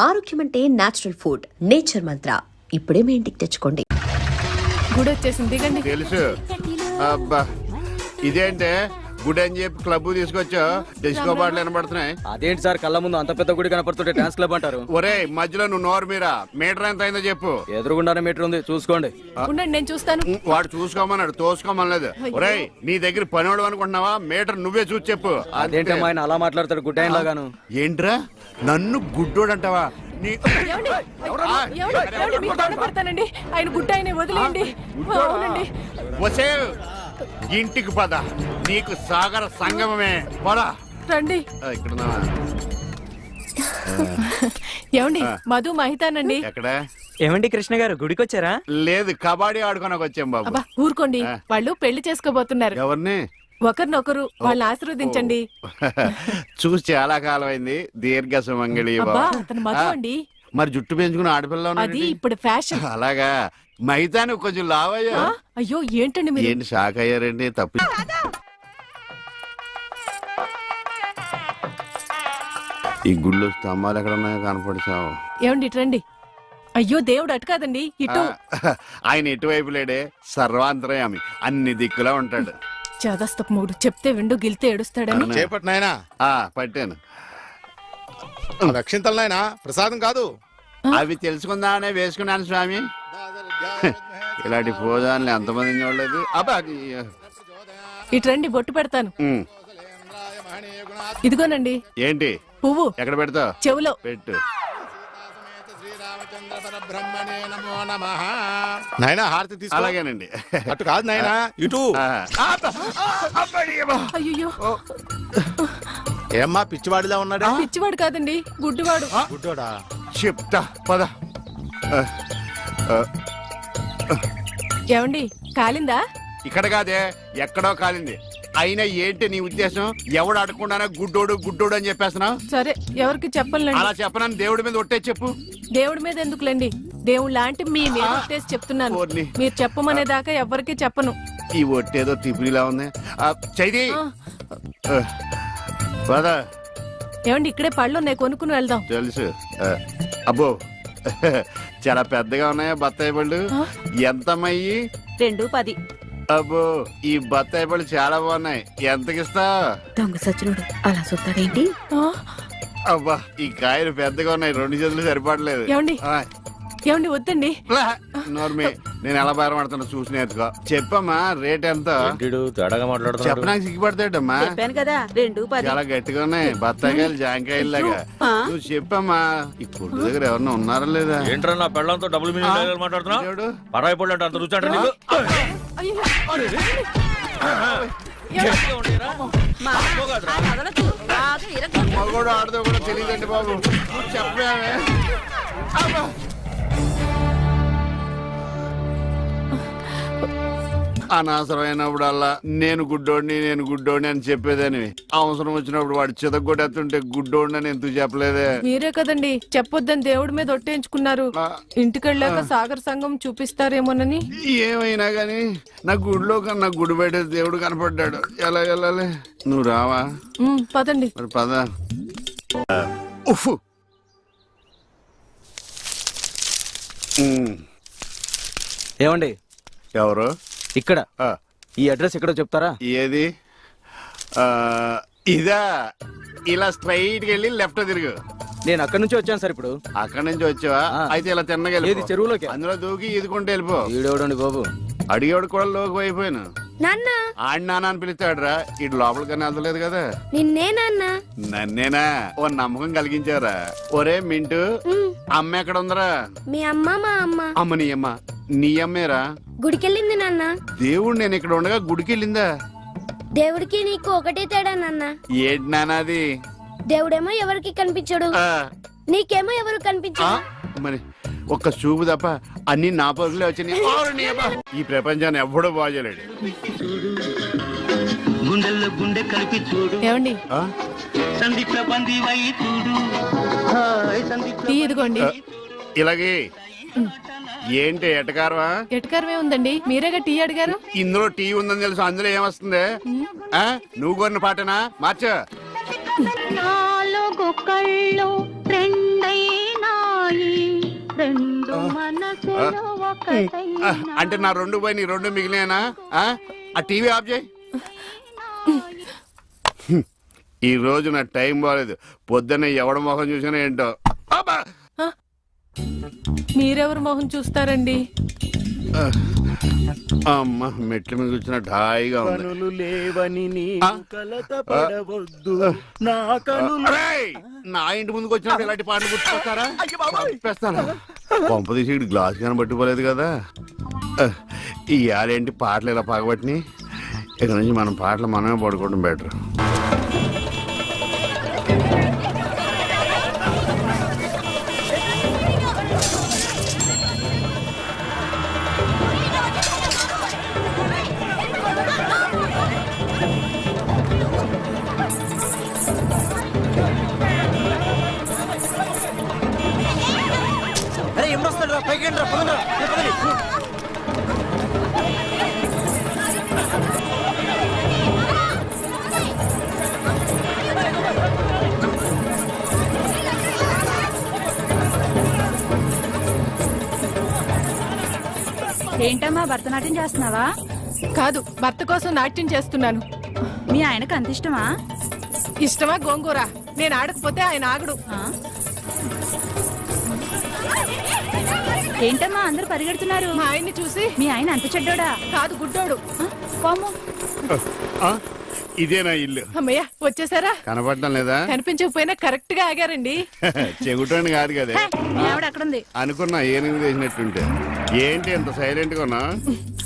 ఆరోగ్యం అంటే natural food. Nature మంత్ర ఇప్పుడే మీ ఇంటికి తెచ్చుకోండి. గుడి వచ్చేసింది, దిగండి. తెలుసు. అబ్బా ఇదేంటే గుడి అని చెప్పి క్లబ్ తీసుకొచ్చా, డిస్కో పాటలు వినబడుతున్నాయి. అదేంటి సార్, కళ్ళ ముందు అంత పెద్ద గుడి కనపడుతుంటే డాన్స్ క్లబ్ అంటారు? ఒరే మధ్యలో నువ్వు నోరు మీరా, మీటర్ ఎంత అయిందో చెప్పు. ఎదురుగుండానే మీటర్ ఉంది, చూసుకోండి. ఉండండి, నేను చూస్తాను. వాడు చూసుకోమన్నాడు, తోసుకోమనలేదు. ఒరే నీ దగ్గర పనివాడు అనుకుంటున్నావా? మీటర్ నువ్వే చూసి చెప్పు. అదేంటి ఆయన అలా మాట్లాడతాడు గుడ్ ఆయన లాగాను? ఏంట్రా నన్ను గుడ్డోడు అంటావా? పెడతానండి, ఆయన గుట్ట ఆయన వదిలేయండి. అవునండి, వసే ఇంటికి పద, నీకు సాగర సంగమమే. పదా రండి. ఇక్కడ ఏమండి, మధు మహితానండి. ఎక్కడ? ఏమండి కృష్ణ గారు, గుడికి వచ్చారా? లేదు, కబడ్డీ ఆడుకోనకు వచ్చాం బాబు. అబ్బా ఊరుకోండి, వాళ్ళు పెళ్లి చేసుకోబోతున్నారు. ఎవరిని? ఒకరినొకరు, వాళ్ళని ఆశీర్వదించండి. చూసి చాలా కాలం అయింది. దీర్ఘ సుమంగళి. అతను మధు అండి. మరి జుట్టు పెంచుకుని ఆడపిల్ల అది ఇప్పుడు ఫ్యాషన్. అలాగా? మైతాను కొంచెం లావయ్యా. అయ్యో ఏంటండి మీరు? ఏంటి షాక్ అయ్యారండి? తప్పు. ఈ గుళ్ళు స్తంభాలు ఎక్కడ ఉన్నాయో కనపడిచావు. ఏమండి ఇటు రండి. అయ్యో దేవుడు అటు కాదండి, ఇటు. ఆయన ఎటువైపు లేడే, సర్వాంతరయామి, అన్ని దిక్కులా ఉంటాడు. చేదస్తపు మూడు, చెప్తే విండు గిల్తే ఏడుస్తాడని. చేపట్టు నాయనా. పట్టాను. రక్షింతలు నాయనా, ప్రసాదం కాదు. అవి తెలుసుకుందామనే వేసుకున్నాను స్వామి. ఇలాంటి పోదాన్ని ఎంతమంది చూడలేదు. అబ్బా ఇటు రండి, బొట్టు పెడతాను. ఇదిగోనండి. ఏంటి? పువ్వు. ఎక్కడ పెడతావు? చెవులో పెట్టు. నాయనా హారతి తీసుకో. అలాగేనండి. అటు కాదు నాయనా, ఇటు. అయ్యో, ఏమ్మా పిచ్చివాడిలా ఉన్నాడు? పిచ్చివాడు కాదండి, గుడ్డివాడు. గుడ్డోడా? చెప్తా పద. ఏమండి, కాలిందా? ఇక్కడ కాదే, ఎక్కడో కాలింది. అయినా ఏంటి నీ ఉద్దేశం? ఎవడు అడగకుండానే గుడ్డోడు గుడ్డోడు అని చెప్పేస్తున్నావు? సరే, ఎవరికి చెప్పలేండి. అలా చెప్పనని దేవుడి మీద ఒట్టే చెప్పు. దేవుడి మీద ఎందుకులేండి, దేవుడు లాంటి మీ మీద ఒట్టేసి చెప్తున్నాను. మీరు చెప్పమనేదాకా ఎవరికి చెప్పను. ఈ ఒట్టేదో తిప్పిలా ఉంది. చైది పద. ఏమండి, ఇక్కడే పళ్ళు ఉన్నాయి, కొనుక్కుని వెళ్దాం. తెలుసు. అబ్బో చాలా పెద్దగా ఉన్నాయా బత్తాయి పళ్ళు? ఎంతమయ్యి? 2.10. అబ్బో ఈ బత్తాయి పళ్ళు చాలా బాగున్నాయి. ఎంతకిస్తా? దొంగ సచ్చినోడు అలా చూస్తాడేంటి? అబ్బా ఈ కాయలు పెద్దగా ఉన్నాయి, 2 చేతులు సరిపడలేదు. ఏమండి, ఏమండి వద్దండి. నోర్మే, నేను ఎలా బేరమాడుతున్నా చూసి నేర్చుకో. చెప్పమ్మా రేట్ ఎంత? చెప్పడానికి సిగ్గుపడతాడమ్మా. చెప్పాను కదా 2.10. చాలా గట్టిగా ఉన్నాయి బత్తాయికాయలు, జాంకాయలు లాగా. నువ్వు చెప్పమ్మా. ఈ కొట్టు దగ్గర ఎవరన్నా ఉన్నారా లేదా? ఏంట్రా నా పెళ్ళంతో డబుల్ మీనింగ్ మాట్లాడుతున్నా? పరాయి పళ్ళు అంటే అంత రుచి అంటే మగోడు ఆడదో కూడా తెలియదండి బాబు. చెప్పామే. అనవసరమైనప్పుడల్లా నేను గుడ్డోడిని అని చెప్పేదని, అవసరం వచ్చినప్పుడు వాడు చితగొట్టేస్తుంటే గుడ్డోడిని అని ఎందుకు చెప్పలేదే? మీరే కదండి చెప్పొద్దని దేవుడి మీద ఒట్టేయించుకున్నారు. ఇంటికెళ్ళాక సాగర్ సంఘం చూపిస్తారేమోనని. ఏమైనా గాని నా గుడిలో కన్నా గుడి బయట దేవుడు కనపడ్డాడు. ఎలా వెళ్ళాలి? నువ్వు రావా? పదండి. మరి పద. ఏమండి, ఎవరు? ఇక్కడ ఈ అడ్రస్ ఎక్కడో చెప్తారా? ఏది? ఇదా? ఇలా స్ట్రైట్ వెళ్ళి లెఫ్ట్ తిరుగు. నేను అక్కడి నుంచి వచ్చాను సార్. ఇప్పుడు అక్కడి నుంచి వచ్చావా? అయితే ఇలా తిన్నగా చెరువులోకి అందులో దూకి ఈదుకుంటే వెళ్ళిపో. ఈడేవడండి బాబు, అడిగేవాడు కూడా లోకి అయిపోయాను. నాన్న ఆడి నాన్న అని పిలుస్తాడురా. ఇటు లోపలికన్నా వెళ్తలేదు కదా. నిన్నే నాన్న. నన్నేనా? ఓ నమ్మకం కలిగించారా? ఒరే మింటూ, అమ్మ ఎక్కడ ఉందరా? మీ అమ్మ మా అమ్మ. అమ్మ నీ అమ్మ? నీ అమ్మేరా? గుడికెళ్ళింది నాన్న. దేవుడు నేను ఇక్కడ ఉండగా గుడికి వెళ్ళిందా? దేవుడికి నీకు ఒకటే తేడా నాన్న. ఏంటి నాన్నది? దేవుడేమో ఎవరికి కనిపించడు, నీకేమో ఎవరు కనిపించడు. మరి ఒక్క చూపు తప్ప అన్ని నా పరుగులే వచ్చినాయి. ఈ ప్రపంచాన్ని ఎవ్వడూ బాగోలేడు. ఏమండి, టీ ఇదిగోండి. ఇలాగే ఏంటి ఎటకారమా? ఎటకారమే ఉందండి, మీరేగా టీ అడిగారు. ఇందులో టీ ఉందని తెలుసు, అందులో ఏమొస్తుంది? నువ్వు కొన్న పాటనా? మార్చ. నాలుగు కళ్ళు రెండైనా అంటే నా రెండు పోయి నీ రెండు మిగిలినా ఆ టీవీ ఆఫ్ చేయి. ఈ రోజు నా టైం బాగాలేదు. పొద్దున్న ఎవడ మొహం చూసినా ఏంటో. అబ్బా! మీరెవరు మొహం చూస్తారండి? అమ్మ మెట్ల మీద కూర్చున్నట్టు హాయిగా ఉంది. కనులు లేవని నీ ఆ? కలత పడవద్దు నా కనులు. అరేయ్! నా ఇంటి ముందుకు వచ్చినప్పుడు ఇలాంటి పాటలు గుర్తుకొస్తారా? చంపేస్తాను. పంప తీసి ఇటు గ్లాస్ కానీ పట్టుకోలేదు కదా. ఈ ఆలేంటి పాటలు ఇలా పగబట్టినాయి. ఇక నుంచి మనం పాటలు మనమే పడుకోవడం బెటర్. అరే ఎప్పుడు వస్తాడు? పైకి రా, పదండి రా, పదండి. ఏంటమ్మా భరతనాట్యం చేస్తున్నావా? కాదు, భర్త కోసం నాట్యం చేస్తున్నాను. మీ ఆయనకు అంత ఇష్టమా? ఇష్టమా గోంగూర? నేను ఆడకపోతే ఆయన ఆగడు. ఆ? ఏంటమ్మా అందరూ పరిగెడుతున్నారు? మా ఆయన్ని చూసి మీ ఆయన అంత చెడ్డోడా? కాదు, గుడ్డోడు. ఆ? పాము. ఇదే నా ఇల్లు. అమ్మయ్య, వచ్చేసారా? కనపడటం లేదా? కనిపించకపోయినా కరెక్ట్ గా ఆగారండి. చెగుటోని కాదు కదా. మీ ఆవిడ అక్కడుంది. అనుకున్నా ఏనుగు చేసినట్టుంటే. ఏంటి ఎంత సైలెంట్ గా ఉన్నా?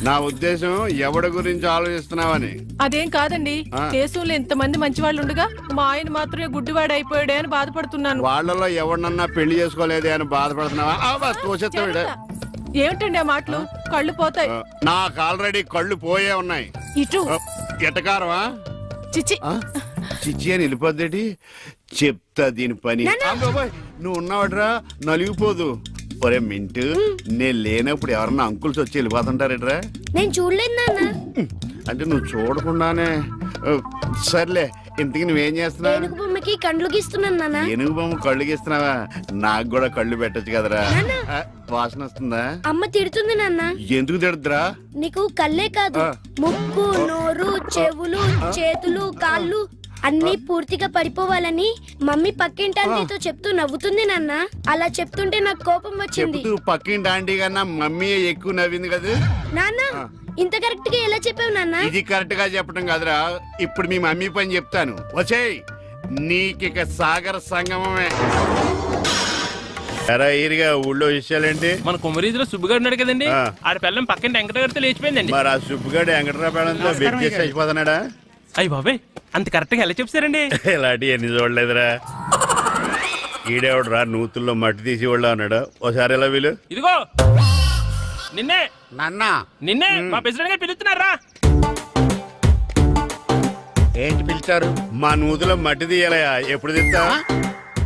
నా ఉద్దేశం ఎవడి గురించి ఆలోచిస్తున్నావని. అదేం కాదండి, ఆ. దేశంలో ఇంతమంది మంచి వాళ్ళు ఉండగా మా ఆయన మాత్రమే గుడ్డివాడు అయిపోయాడే అని బాధపడుతున్నాను. వాళ్ళలో ఎవరినన్నా పెళ్లి చేసుకోలేదే అని బాధపడుతున్నావా? తోసేస్తాడు. ఏమిటండి ఆ మాటలు? కళ్ళు పోతాయి. నాకు ఆల్రెడీ కళ్ళు పోయే ఉన్నాయి. ఇటు ఎటకారమా? చిచ్చి. చిచ్చి అని వెళ్ళిపోద్దేటి? చెప్తా దీని పని. అబ్బోయ్, నువ్వు ఉన్నావట్రా, నలిగిపోదు. ఒరే మింటు, నేను లేనప్పుడు ఎవరన్నా అంకుల్స్ వచ్చి వెళ్ళిపోతుంటారేట్రా? నేను చూడలేదు నాన్న. అంటే నువ్వు చూడకుండానే. సర్లే, ఇంతకి నువ్వేం చేస్తున్నావు? ఏనుగు బొమ్మకి కండ్లు గీస్తున్నాను నాన్న. ఏనుగు బొమ్మ కళ్ళు గీస్తున్నావా? నాకు కూడా కళ్ళు పెట్టచ్చు కదరా. నాన్న. వాసన వస్తుందా? అమ్మ తిడుతుంది నాన్న. ఎందుకు తిడద్దురా? నీకు కళ్ళే కాదు, ముక్కు, నోరు, చెవులు, చేతులు, కాళ్ళు అన్ని పూర్తిగా పడిపోవాలని మమ్మీ పక్కింటి ఆంటీతో చెప్తూ నవ్వుతుంది నాన్న. అలా చెప్తుంటే నాకు కోపం వచ్చింది. చెబుతూ పక్కింటి ఆంటీ కన్నా మమ్మీ ఎక్కువ నవ్వింది కదా. నాన్న, ఇంత కరెక్ట్ గా ఎలా చెప్పావు నాన్న? ఇది కరెక్ట్ గా చెప్పడం కాదురా, ఇప్పుడు మీ మమ్మీ పని చెప్తాను. వచ్చేయ్, నీకిక సాగర సంగమమే. ఎరా ఈరిగా ఊళ్ళో విషయాలేంటి? మన కుమరీజులో సుబ్బుగాడు ఉన్నాడు కదండి, ఆ. ఆడ పిల్లం పక్కన వెంకటగారితో లేచిపోయిందండి. మరి ఆ సుబ్బుగాడు వెంకటరాపేడంతో బెట్ చేసి అయిపోతున్నాడా? అయ్యి బాబాయ్, అంత కరెక్ట్ గా ఎలా చెప్తారండి? ఇలాంటి ఎన్ని చూడలేదురా. ఈడేవడరా నూతుల్లో మట్టి తీసి వాళ్ళు అన్నాడు. ఓసారి ఎలా వీలు? ఇదిగో నిన్నే నాన్నా నిన్నే మా ప్రెసిడెంట్ గారు పిలుస్తున్నారా? ఏంటి పిలిచారు? మా నూతులో మట్టి తీయాలయా. ఎప్పుడు తీస్తా?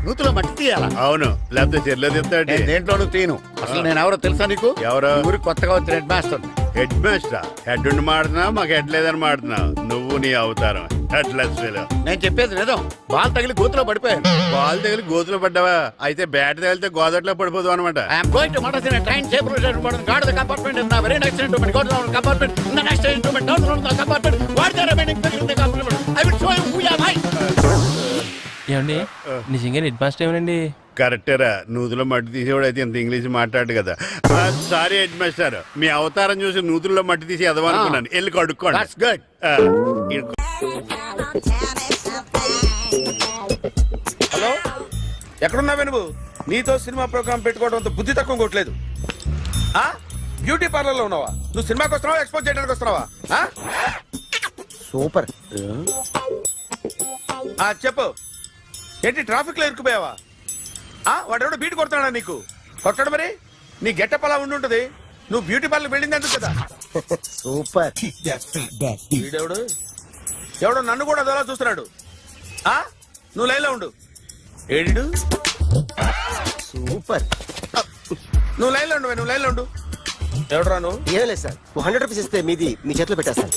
నూతులో మట్టి తీయాలా? అవును, లేకపోతే చెర్లో తీస్తాడు. నేను దేంట్లోనూ తీను. అసలు నేను ఎవరో తెలుసా నీకు? ఎవరు? ఊరికి కొత్తగా వచ్చిన head master. Head master? Head ఉండి మాడుతున్నావు, మాకు హెడ్ లేదని మాడుతున్నావు. నువ్వు నీ అవతారం హెడ్లెస్. నేను చెప్పేది నిజం. బాల్ తగిలి గోతులో పడిపోయాను. బాల్ తగిలి గోతులో పడ్డావా? అయితే బ్యాట్ తగిలితే గోదట్లో పడిపోదు అనమాట. I am going to Madras in a train. Table is important. Guard the compartment in the very next instrument. Go to the compartment. In the next instrument. Down from the compartment. What the remaining people in the compartment? I will show you who am I. ఏమండి నిజంగా head master ఏమనండి? కరెక్టరా, నూతులో మట్టి తీసేవాడు అయితే ఇంత English మాట్లాడు కదా. Sorry head master, మీ అవతారం చూసి నూతుల్లో మట్టి తీసి ఎదవనుకున్నాను. వెళ్ళి కడుక్కోండి. That's good. హలో, ఎక్కడున్నావే నువ్వు? నీతో సినిమా ప్రోగ్రామ్ పెట్టుకోవడంతో బుద్ధి తక్కువ కొట్టలేదు. బ్యూటీ పార్లర్ లో ఉన్నావా? నువ్వు సినిమాకి వస్తున్నావా, ఎక్స్పోజ్ చేయడానికి వస్తున్నావా? సూపర్. చెప్పు, ఏంటి ట్రాఫిక్ లో ఇరుక్కుపోయావా? వాడెవడో బీట్ కొడతాడా నీకు? కొట్టాడు మరి. నీ గెట్టప్ అలా ఉండుంటది. నువ్వు బ్యూటీ పార్లర్ వెళ్ళింది ఎందుకు కదా? సూపర్. వీడెవడు? ఎవడో నన్ను కూడా అదోలా చూస్తున్నాడు. నువ్వు లైన్లో ఉండు. ఏడు సూపర్. నువ్వు లైన్లో ఉండు, నువ్వు లైన్లో ఉండు. ఎవడరా నువ్వు? ఏం లేదు సార్, 100 రూపీస్ ఇస్తే మీది మీ చేతిలో పెట్టేస్తాను.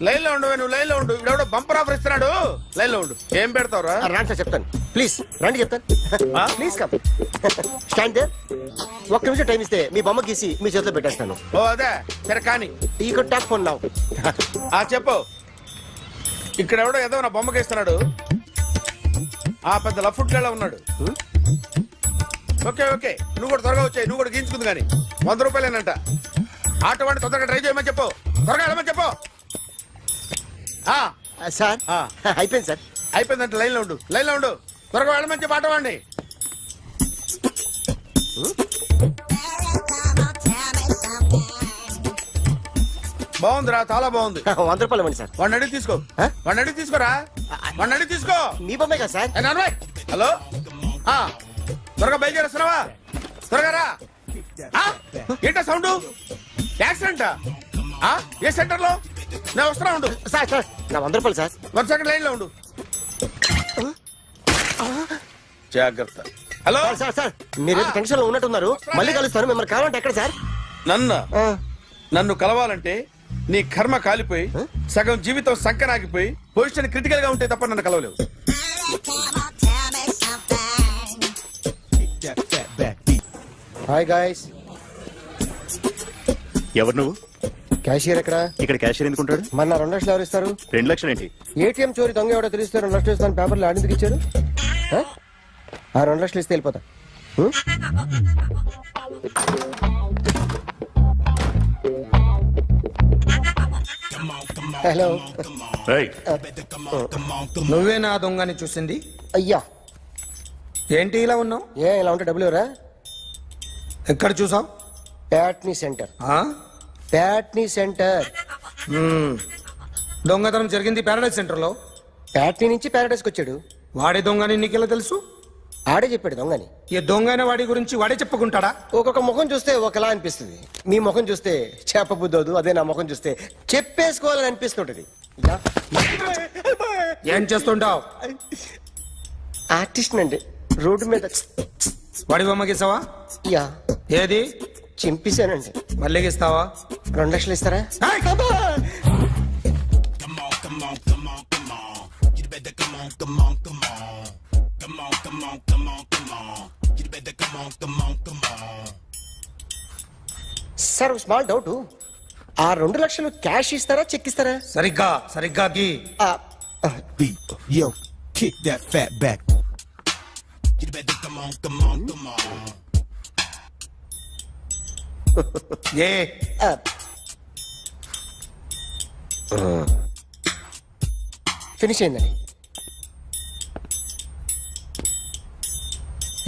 లైన్లో ఉండు, నువ్వు లైన్లో ఉండు. ఇవిడెవడో బంపర్ ఆఫర్ ఇస్తున్నాడు. లైన్లో ఉండు. ఏం పెడతావురా? రాండి సార్ చెప్తాను. ప్లీజ్ రండి చెప్తాను ప్లీజ్ కమ్ స్టాండ్ దేర్. ఒక్క నిమిషం టైం ఇస్తే మీ బొమ్మ గీసి మీ చేతిలో పెట్టేస్తాను. ఓ అదే సరే కానీ ఈ కుడ్ టాక్ ఫోన్ నౌ. చెప్పు. ఇక్కడ ఎవడో ఏదో నా బొమ్మకి ఇస్తున్నాడు. ఆ పెద్ద లఫుట్ గళ్ళ ఉన్నాడు. ఓకే ఓకే నువ్వు కూడా త్వరగా వచ్చాయి. నువ్వు కూడా గీంచుకుంది కానీ 100 రూపాయలేనంట. ఆటో వాడిని తొందరగా ట్రై చేయమని చెప్పు. త్వరగా వెళ్ళమని చెప్పు. సార్ అయిపోయింది సార్. అయిపోయిందంటే లైన్లో ఉండు, లైన్లో ఉండు. త్వరగా వెళ్ళమని చెప్పు ఆటో వాడిని. బాగుందిరా, చాలా బాగుంది. 100 రూపాయలు ఇవ్వండి సార్. వాడిని అడిగి తీసుకో. వాడిని అడిగి తీసుకోరా. వాడిని అడిగి తీసుకో. మీ బొమ్మే కదా సార్. ఏ నాన్నబాయ్, హలో త్వరగా బయలుదేరేస్తున్నావా? త్వరగా రా. ఏంటా సౌండ్? యాక్సిడెంట్? ఏ సెంటర్ లో? నేను వస్తున్నా ఉండు. సార్ సార్ నా 100 రూపాయలు సార్. 1 సెకండ్ లైన్ లో ఉండు. జాగ్రత్త. హలో సార్ సార్ సార్ మీరు టెన్షన్ లో ఉన్నట్టున్నారు. మళ్ళీ కలుస్తాను. మిమ్మల్ని కావాలంటే ఎక్కడ సార్? నన్ను కలవాలంటే నీ కర్మ కాలిపోయి సగం జీవితం సంకనాగిపోయి పొజిషన్ క్రిటికల్ గా ఉంటే తప్ప నన్ను కలవలేవు. Hi guys. ఎవరు నువ్వు? క్యాషియర్ ఎక్కడ? ఇక్కడ క్యాషియర్ ఎందుకుంటాడు? మన 2 లక్షలు ఎవరు ఇస్తారు? 2 లక్షలు ఏంటి? ఏటీఎం చోరీ దొంగ ఎవడో తెలిస్తే 2 లక్షలు ఇస్తాను పేపర్లు ఆడిందుకు ఇచ్చారు. ఆ 2 లక్షలు ఇస్తే వెళ్ళిపోతా. హలో. ఏయ్, నువ్వే నా దొంగని చూసింది? అయ్యా ఏంటి ఇలా ఉన్నావు? ఇలా ఉంటే డబ్బులు ఎవరా? ఎక్కడ చూసావు? ప్యాట్నీ సెంటర్. ప్యాట్నీ సెంటర్. దొంగతనం జరిగింది ప్యారడైజ్ సెంటర్ లో. ప్యాట్నీ నుంచి ప్యారడైస్కి వచ్చాడు. వాడే దొంగని నీకెలా తెలుసు? ఆడే చెప్పాడు దొంగని. ఈ దొంగైన వాడి గురించి వాడే చెప్పుకుంటాడా? ఒక్కొక్క ముఖం చూస్తే ఒకలా అనిపిస్తుంది. మీ ముఖం చూస్తే చెప్పబుద్దోదు. అదే నా ముఖం చూస్తే చెప్పేసుకోవాలని అనిపిస్తుంటది. ఏం చేస్తుంటావు? ఆర్టిస్ట్ అండి. రోడ్డు మీద వాడి బొమ్మ గీసావా? యా ఏది? చింపేశానండి. మళ్ళీ గీస్తావా? 2 లక్షలు ఇస్తారా? Sir small doubt. ఆ 2 లక్షలు క్యాష్ ఇస్తారా చెక్ ఇస్తారా? సరిగ్గా గీ. Yo, kick that fat back. A finish అయిందండి.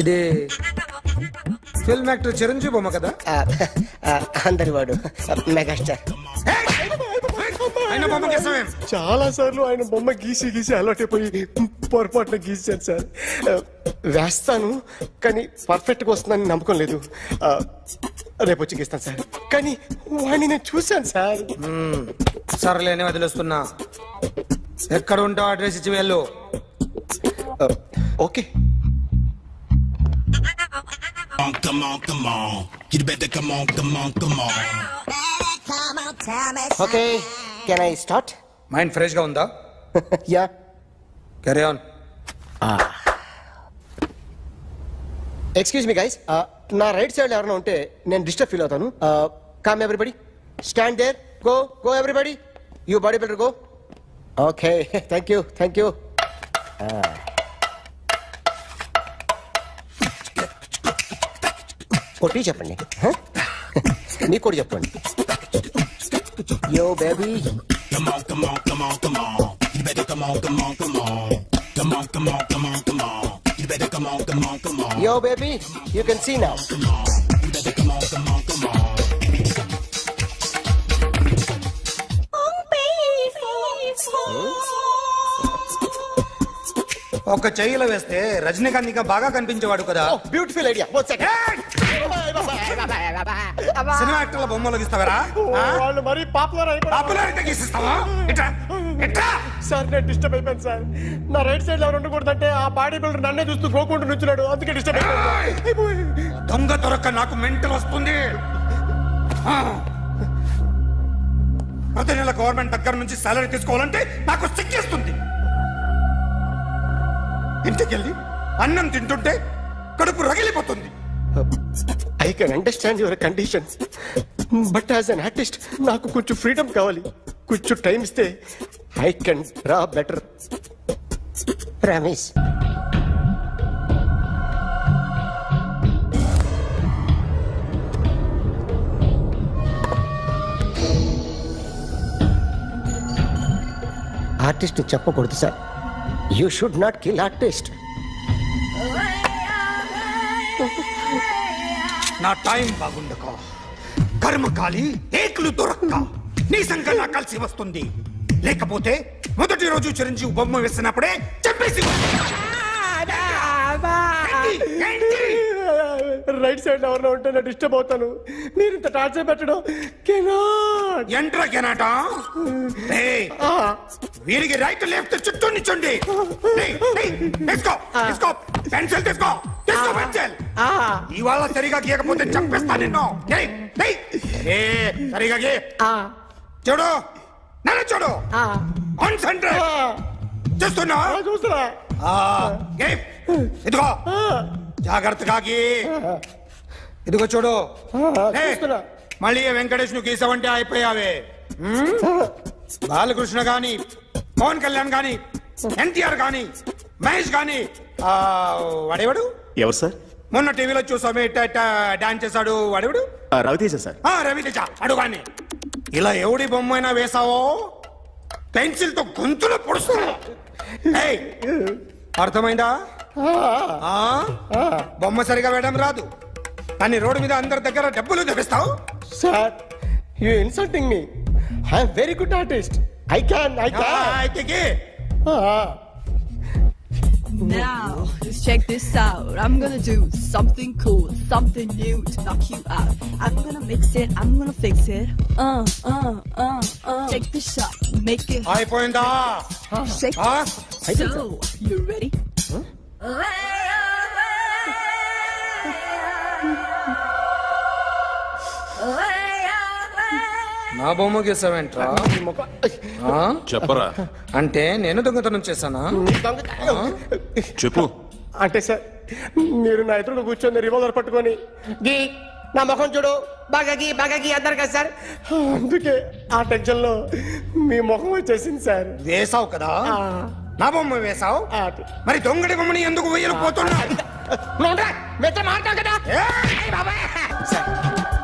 ఇది ఫిల్మ్ యాక్టర్ చిరంజీవి బొమ్మ కదా? అందరి వాడు మెగాస్టార్. ఆయన బొమ్మ గీసావేం? చాలా సార్లు ఆయన బొమ్మ గీసి గీసి అలవాటైపోయి పొరపాటున గీసాను సార్. వేస్తాను కానీ పర్ఫెక్ట్గా వస్తుందని నమ్మకం లేదు. రేపు వచ్చి గీస్తాను సార్. కానీ వాడిని నేను చూశాను సార్. సర్లేని వదిలేస్తున్నా. ఎక్కడ ఉంటావు అడ్రస్ ఇచ్చి వెళ్ళు. Okay. Okay can I start? Mind fresh గా ఉందా? Yeah. Carry on. Excuse me guys. నా రైట్ సైడ్ ఎవరైనా ఉంటే నేను డిస్టర్బ్ ఫీల్ అవుతాను. Come everybody, stand there. Go everybody. You body builder go. Okay thank you. కొట్టి చెప్పండి. నీకు కూడా చెప్పండి. Yo baby. Yo, baby, you can see now. ఒక చెయ్యిలో వేస్తే రజనీకాంత్ ఇంకా బాగా కనిపించేవాడు కదా. Beautiful idea. సినిమా యాక్టర్ల బొమ్మలు గీస్తావరా? వాళ్ళు మరీ పాపులర్ పాపులర్ అయితే గీసిస్తావా? సార్ నేను డిస్టర్బ్ అయిపోయాను సార్. నా రైట్ సైడ్ ఎవరు ఉండకూడదంటే ఆ బాడీ బిల్డర్ నన్నే చూస్తూ గోకుంటూ నుంచున్నాడు. అందుకే డిస్టర్బ్ అయిపోయాను. దొంగ దొరక్క నాకు మెంటల్ వస్తుంది. ప్రతి నెల గవర్నమెంట్ దగ్గర నుంచి సాలరీ తీసుకోవాలంటే నాకు సిగ్గేస్తుంది. ఇంటికెళ్ళి అన్నం తింటుంటే కడుపు రగిలిపోతుంది. I can understand your conditions, but as an artist నాకు కొంచెం ఫ్రీడమ్ కావాలి. కొంచెం టైం ఇస్తే I can draw better. Ramesh, artist చెప్పకూడదు sir. You should not kill artist. నా టైం బాగుండక కర్మకాలి ఏకులు దొరక్క నీ సంఖ్య నాకు కలిసి వస్తుంది. లేకపోతే మొదటి రోజు చిరంజీవి బొమ్మ వేసినప్పుడే చెప్పేసి రైట్ సైడ్ ఎవరిలో ఉంటే నేను డిస్టర్బ్ అవుతాను. మీరు ఇంత టార్చర్ పెట్టడం కెనాట్. ఎంట్రా కెనాట. వీరికి రైట్ లెఫ్ట్ చుట్టూ నిచ్చండి. తీసుకో తీసుకో పెన్సిల్ తీసుకో తీసుకో పెన్సిల్. ఇవాళ సరిగా గీయకపోతే చంపేస్తా నిన్ను. సరిగా గీ. చూడు నన్ను చూడు. కాన్సంట్రేట్ చూస్తున్నా చూస్తున్నా. ఇదిగో జాగ్రత్తగా గీ. ఇదిగో చూడు. మళ్ళీ వెంకటేష్ ను గీసావంటే అయిపోయావే. బాలకృష్ణ గాని పవన్ కళ్యాణ్ గాని ఎన్టీఆర్ గాని మహేష్ గాని వాడేవాడు ఎవరు సార్? మొన్న టీవీలో చూసామే డాన్స్ చేశాడు వాడేవాడు? రవితేజ సార్. రవితేజ అడుగాని. ఇలా ఎవడి బొమ్మ అయినా వేసావో పెన్సిల్ తో గొంతులో పొడుస్తా. అర్థమైందా? బొమ్మ సరిగా వేయడం రాదు కానీ రోడ్డు మీద అందరి దగ్గర డబ్బులు తెప్పిస్తావు. Sir, you insulting me. I'm very good artist. I can. Now, just check this out. I'm gonna do something cool, something new to knock you out. I'm gonna mix it, I'm gonna fix it. Take the shot, make it hot. అయిపోయిందా? Shake it. So, you ready? నా బొమ్మ గీసావేంట్రా? చెప్పరా. అంటే నేను దొంగతనం చేశానా? చెప్పు. అంటే సార్, మీరు నా ఎదురుగా కూర్చొని రివాల్వర్ పట్టుకొని గీ నా ముఖం చూడు బాగా గీ అన్నారు కదా సార్. అందుకే ఆ టెన్షన్ లో మీ ముఖం వచ్చేసింది సార్. వేసావు కదా, నా బొమ్మ వేసావు. మరి దొంగడి బొమ్మని ఎందుకు వేయలు పోతున్నా? సార్,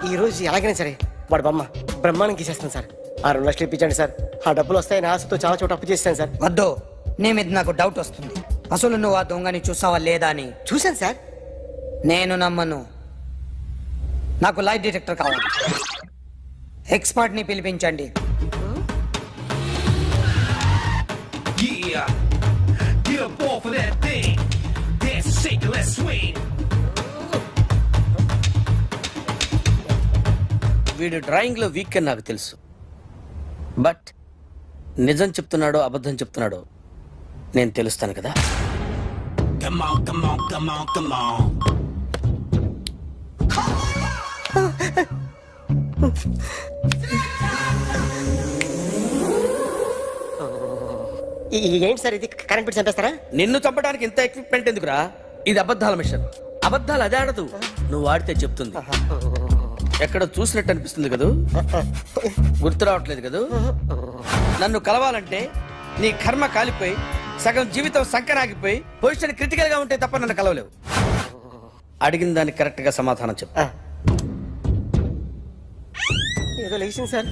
ఈ రోజు ఎలాగైనా సరే వాడు బొమ్మ బ్రహ్మాండం గీసేస్తాను సార్. 6 లక్షలు ఇప్పించండి సార్. ఆ డబ్బులు వస్తాయని ఆశతో చాలా చోట అప్పు చేస్తాను సార్. వద్దు, నీ మీద నాకు డౌట్ వస్తుంది. అసలు నువ్వు ఆ దొంగని చూసావా లేదా అని. చూశాను సార్. నేను నమ్మను. నాకు లైట్ డిటెక్టర్ కావాలి. ఎక్స్పర్ట్ ని పిలిపించండి. వీడు డ్రాయింగ్ లో వీక్ అని నాకు తెలుసు, బట్ నిజం చెప్తున్నాడో అబద్ధం చెప్తున్నాడో నేను తెలుస్తాను కదా. ఏంటి సార్ ఇది? కరెంట్ బిల్ చంపేస్తారా? నిన్ను చంపడానికి ఇంత ఎక్విప్మెంట్ ఎందుకురా? ఇది అబద్ధాల మిషన్. అబద్ధాలు అదే ఆడదు, నువ్వు ఆడితే చెప్తుంది. ఎక్కడ చూసినట్టు అనిపిస్తుంది కదూ, గుర్తు రావట్లేదు కదూ. నన్ను కలవాలంటే నీ కర్మ కాలిపోయి సగం జీవితం సంకరాగిపోయి పొజిషన్ క్రిటికల్ గా ఉంటే తప్ప నన్ను కలవలేవు. అడిగిన దానికి కరెక్ట్ గా సమాధానం చెప్పు. ఏదో లేచింది sir.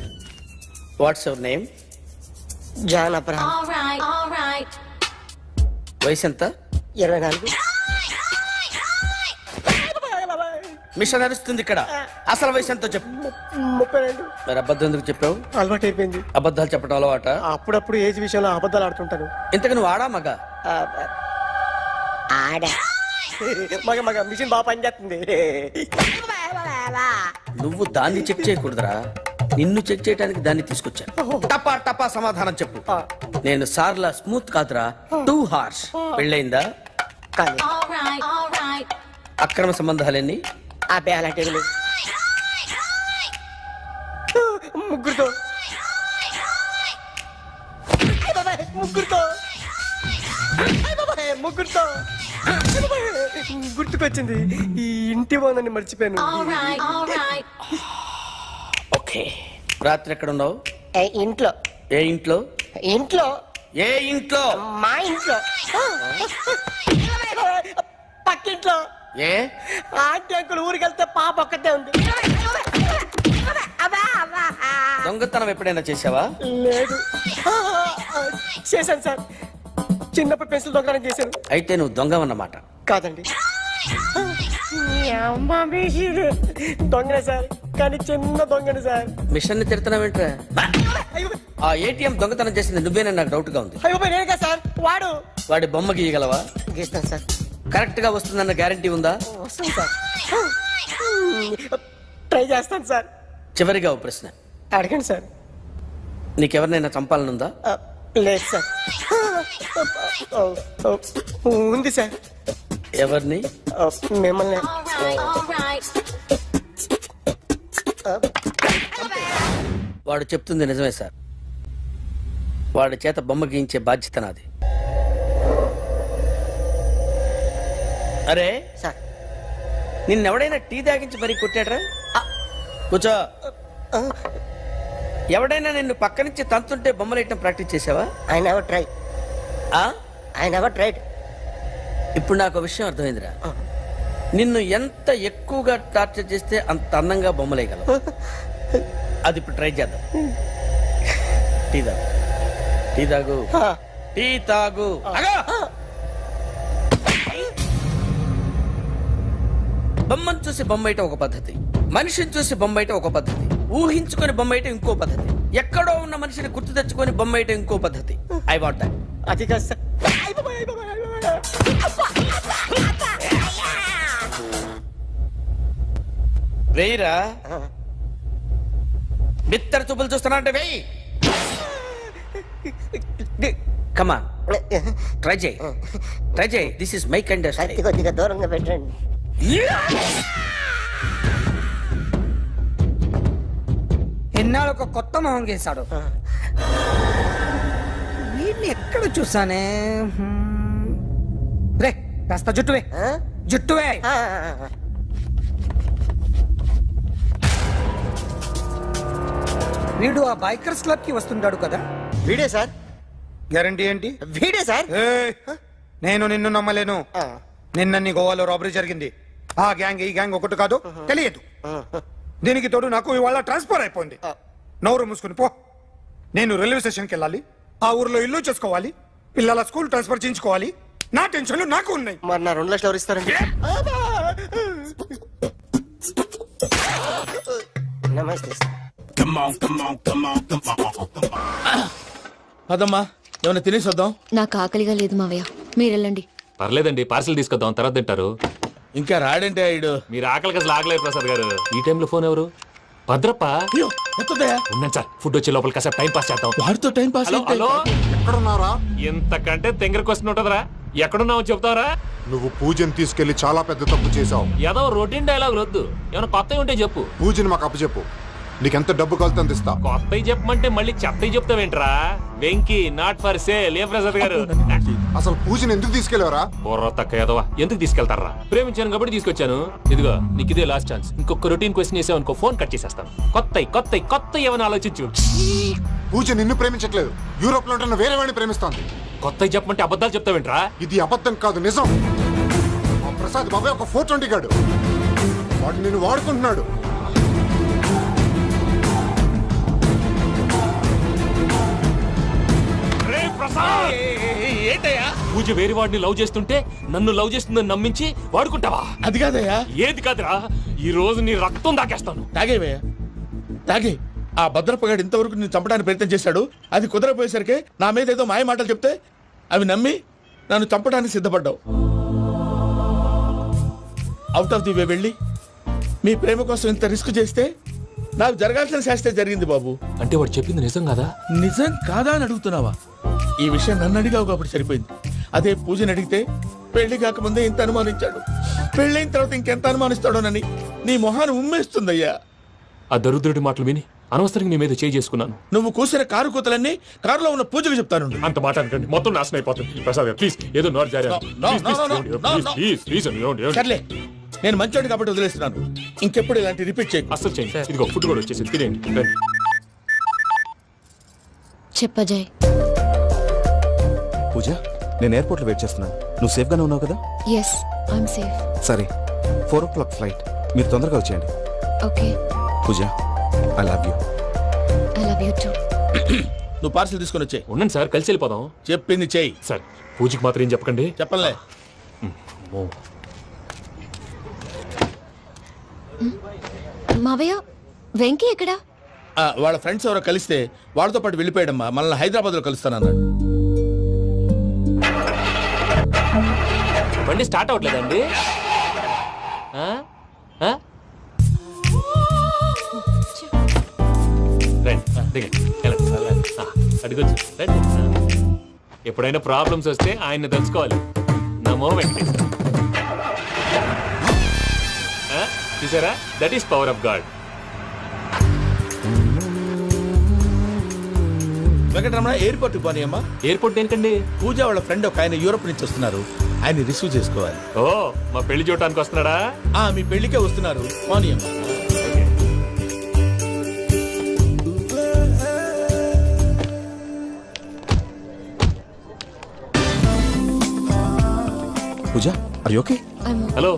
What's your name? John Abraham. వయసు ఎంత? 24. మిషన్ నడుస్తుంది ఇక్కడ. అసలు వయసు ఎంతో చెప్పు. 32. మరి అబద్ధం ఎందుకు చెప్పావు? అలవాటు అయిపోయింది. అబద్ధాలు చెప్పడం అలవాట? అప్పుడప్పుడు ఏజ్ విషయంలో అబద్ధాలు ఆడుతుంటాను. ఇంతకు నువ్వు ఆడా మగ? ఆడా. మగ మిషన్ బాగా పనిచేస్తుంది. నువ్వు దాన్ని చెక్ చేయకూడదురా, నిన్ను చెక్ చేయడానికి దాన్ని తీసుకొచ్చాను. టపా టపా సమాధానం చెప్పు. నేను సార్లా స్మూత్ కాదురా, టూ హార్ష్. పెళ్ళయిందా? కానీ అక్రమ సంబంధాలన్నీ? అబ్బే అలాంటి ముగ్గురుతో ముగ్గురుతో గుర్తొచ్చింది, ఈ ఇంటి ఓనర్ని మర్చిపోయాను. ఓకే, రాత్రి ఎక్కడ ఉన్నావు? ఇంట్లో. ఏ ఇంట్లో? ఇంట్లో. ఏ ఇంట్లో? మా ఇంట్లో. పక్కింట్లో. ఏ ఆంటీ అంకుల్ ఊరికి వెళ్తే పాప ఒక్కతే ఉంది. దొంగతనం ఎప్పుడైనా చేసావా? లేదు. చేశాను సార్, చిన్నప్పుడు పెన్సిల్ దొంగతనం చేశాను. అయితే నువ్వు దొంగవన్నమాట. కాదండి, దొంగనే సార్, కానీ చిన్న దొంగని సార్. మిషన్ ని తిడుతున్నావేంట్రా? ఆ ఏటీఎం దొంగతనం చేసింది నువ్వేనని నాకు డౌట్ గా ఉంది. అయ్యో నేనే కదా సార్, వాడు. వాడి బొమ్మ గీయగలవా? గీస్తాను సార్. కరెక్ట్ గా వస్తుందన్న గ్యారంటీ ఉందా? వస్తాను సార్, ట్రై చేస్తాను సార్. చివరిగా ఓ ప్రశ్న అడగండి సార్. నీకెవరినైనా చంపాలనుందా? లేదు సార్. ఉంది సార్. ఎవరిని? మిమ్మల్ని. వాడు చెప్తుంది నిజమే సార్. వాడి చేత బొమ్మ గీయించే బాధ్యత నాది. అరే సార్, నిన్నెవడైనా టీ తాగించి మరీ కొట్టాడ్రా? కూర్చో. ఎవడైనా నిన్ను పక్క నుంచి తంతుంటే బొమ్మలేయటం ప్రాక్టీస్ చేసావా? I never try. I never tried. ఇప్పుడు నాకు విషయం అర్థమైందిరా. నిన్ను ఎంత ఎక్కువగా టార్చర్ చేస్తే అంత అందంగా బొమ్మలేయగలవు. అది ఇప్పుడు ట్రై చేద్దాం. టీ తాగు, టీ తాగు, టీ తాగు. బొమ్మను చూసి బొమ్మేయటం ఒక పద్ధతి, మనిషిని చూసి బొమ్మేయటం ఒక పద్ధతి, ఊహించుకొని బొమ్మేయటం ఇంకో పద్ధతి, ఎక్కడో ఉన్న మనిషిని గుర్తు తెచ్చుకొని బొమ్మేయటం ఇంకో పద్ధతి. I want that. అది కాదు సార్. వేయిరా. బిత్తర చూపులు చూస్తున్నా అంటే వేయి. కమాన్, ట్రై చేయి, ట్రై చేయి. This is my kind of style. కొద్దిగా దూరంగా పెట్టండి. ఎన్నాళ్ళు ఒక కొత్త మొహం గీశాడు. వీడిని ఎక్కడ చూసానే? రే కాస్త జుట్టువే, జుట్టువే. వీడు ఆ బైకర్స్ క్లబ్ కి వస్తుంటాడు కదా? వీడే సార్. గ్యారంటీ ఏంటి? వీడే సార్. నేను నిన్ను నమ్మలేను. నిన్న గోవాలో రాబరీ జరిగింది. ఆ గ్యాంగ్ ఈ గ్యాంగ్ ఒకటి కాదు, తెలియదు. దీనికి తోడు నాకు ఇవాళ ట్రాన్స్ఫర్ అయిపోయింది. నోరు మూసుకుని పో. నేను రైల్వే స్టేషన్కి వెళ్ళాలి, ఆ ఊర్లో ఇల్లు చేసుకోవాలి, పిల్లల స్కూల్ ట్రాన్స్ఫర్ చేయించుకోవాలి. నా టెన్షన్లు నాకు ఉన్నాయి. మరి నా 2 లక్షలు ఎవరు ఇస్తారండి? నమస్తే సార్. అదమ్మా ఏమైనా తినేసి వద్దాం. నాకు ఆకలిగా లేదు మావయ్య, మీరు వెళ్ళండి. పర్లేదండి, పార్సిల్ తీసుకొద్దాం, తర్వాత తింటారు. ఇంకా రాడంటే ఆయుడు. మీరు ఆకలికి అసలు ఆగలేదు ప్రసాద్ గారు. ఈ టైంలో ఫోన్ ఎవరు? భద్రప్ప. ఉన్నాను సార్, ఫుడ్ వచ్చే లోపల కాసేపు టైం పాస్ చేద్దాం. వాడితో టైం పాస్. హలో హలో, ఎక్కడున్నారా? ఇంతకంటే తెంగర క్వశ్చన్ ఉంటుందిరా. ఎక్కడున్నావు చెప్తావరా? నువ్వు పూజని తీసుకెళ్లి చాలా పెద్ద తప్పు చేశావు. ఏదో రొటీన్ డైలాగ్ వద్దు, ఏమైనా కొత్తవి ఉంటే చెప్పు. పూజని మాకు అప్పచెప్పు, నీకెంత డబ్బు కలితే అంత ఇస్తా. కొత్తవి చెప్పమంటే మళ్ళీ చెత్తవి చెప్తావేంట్రా? Venky not for sale. ఏ ప్రసాద్ గారు, అసలు పూజని ఎందుకు తీసుకెళ్లేవరా? బుర్ర తక్క ఏదవా, ఎందుకు తీసుకెళ్తారా? ప్రేమించాను కాబట్టి తీసుకొచ్చాను. ఇదిగో నీకు ఇదే లాస్ట్ ఛాన్స్. ఇంకొక రొటీన్ క్వశ్చన్ చేసావు అనుకో, ఫోన్ కట్ చేసేస్తాను. కొత్త ఏమైనా ఆలోచించు. పూజ నిన్ను ప్రేమించట్లేదు, యూరోప్ లో ఉంటున్న వేరే వాడిని ప్రేమిస్తాంది. కొత్తవి చెప్పమంటే అబద్ధాలు చెప్తావేంట్రా? ఇది అబద్ధం కాదు, నిజం. ఆ ప్రసాద్ బాబాయ్ ఒక 420 గాడు, వాడు నిన్ను వాడుకుంటున్నాడు. ఏంటయ్యా? పూజ వేరే వాడిని లవ్ చేస్తుంటే నన్ను లవ్ చేస్తుందని నమ్మించి వాడుకుంటావా? అది కాదయ్యా. ఏది కాదురా, ఈ రోజు నీ రక్తం దాకేస్తాను. తాగేవయ్యా, తాగే. ఆ భద్రప్పగాడు ఇంతవరకు నేను చంపడానికి ప్రయత్నం చేశాడు. అది కుదరపోయేసరికి నా మీద ఏదో మాయ మాటలు చెప్తే అవి నమ్మి నన్ను చంపడానికి సిద్ధపడ్డావు. అవుట్ ఆఫ్ ది వే వెళ్ళి మీ ప్రేమ కోసం ఇంత రిస్క్ చేస్తే నాకు జరగాల్సిన శాస్త్రే జరిగింది బాబు. అంటే వాడు చెప్పింది నిజం కదా? నిజం కాదా అని అడుగుతున్నావా? ఈ విషయం నన్ను అడిగావు కాబట్టి సరిపోయింది. అదే పూజని అడిగితే పెళ్లి కాకముందే ఇంత అనుమానించాడు, పెళ్ళైన తర్వాత ఇంకెంత అనుమానిస్తాడోనని నీ మొహాన్ని ఉమ్మేస్తుందయ్యా. ఆ దరిద్రుడి మాటలు విని అనవసరంగా నీ మీద చేయి చేసుకున్నాను. నువ్వు కూసిన కారు కూతలన్నీ కారులో ఉన్న పూజకు చెప్తాను. అంత మాట అనకండి, మొత్తం నాశనం అయిపోతుంది. ప్రసాద్ ప్లీజ్ ఏదో నోరు జారీ సర్లే, నేను మంచోడి కాబట్టి వదిలేస్తున్నాను. ఇంకెప్పుడు ఇలాంటి రిపీట్ చేయకు. అస్సలు చేయండి. ఇదిగో ఫుడ్ కూడా వచ్చేసి తినేయండి. రండి. చెప్పజాయ్. పూజ, నేను ఎయిర్పోర్ట్ లో వెయిట్ చేస్తున్నాను. నువ్వు సేఫ్ గానే ఉన్నావు కదా? Yes, I'm safe. సరే, 4 o'clock ఫ్లైట్. మీరు తొందరగా వచ్చేయండి. Okay, Pooja, I love you. I love you too. నువ్వు పార్సిల్ తీసుకొని వచ్చే. ఉండండి సార్, కలిసి వెళ్ళిపోదాం. చెప్పింది చెయ్యి. సార్ పూజకి మాత్రం ఏం చెప్పకండి. చెప్పలే. మావయ్య, వెంకీ ఎక్కడా? వాళ్ళ ఫ్రెండ్స్ ఎవరో కలిస్తే వాళ్ళతో పాటు వెళ్ళిపోయాడమ్మా. మనల్ని హైదరాబాద్ లో కలుస్తానన్నాడు. బండి స్టార్ట్ అవ్వట్లేదండి. అడిగొచ్చు. ఎప్పుడైనా ప్రాబ్లమ్స్ వస్తే ఆయన్ని తెలుసుకోవాలి. నమో వెంకటేశ్వర. చూసారా, that is power of God. Venkataramana, airport పోనీ అమ్మా. ఎయిర్పోర్ట్ దేనికండి? పూజ వాళ్ళ ఫ్రెండ్ ఒక ఆయన యూరోప్ నుంచి వస్తున్నారు. ఆయన రిసీవ్ చేసుకోవాలి. ఓ, మా పెళ్లి చూడటానికి వస్తున్నాడా? మీ పెళ్లికే వస్తున్నారు. పోనీ అమ్మా. పూజ, ఆర్ యు ఓకే? హలో,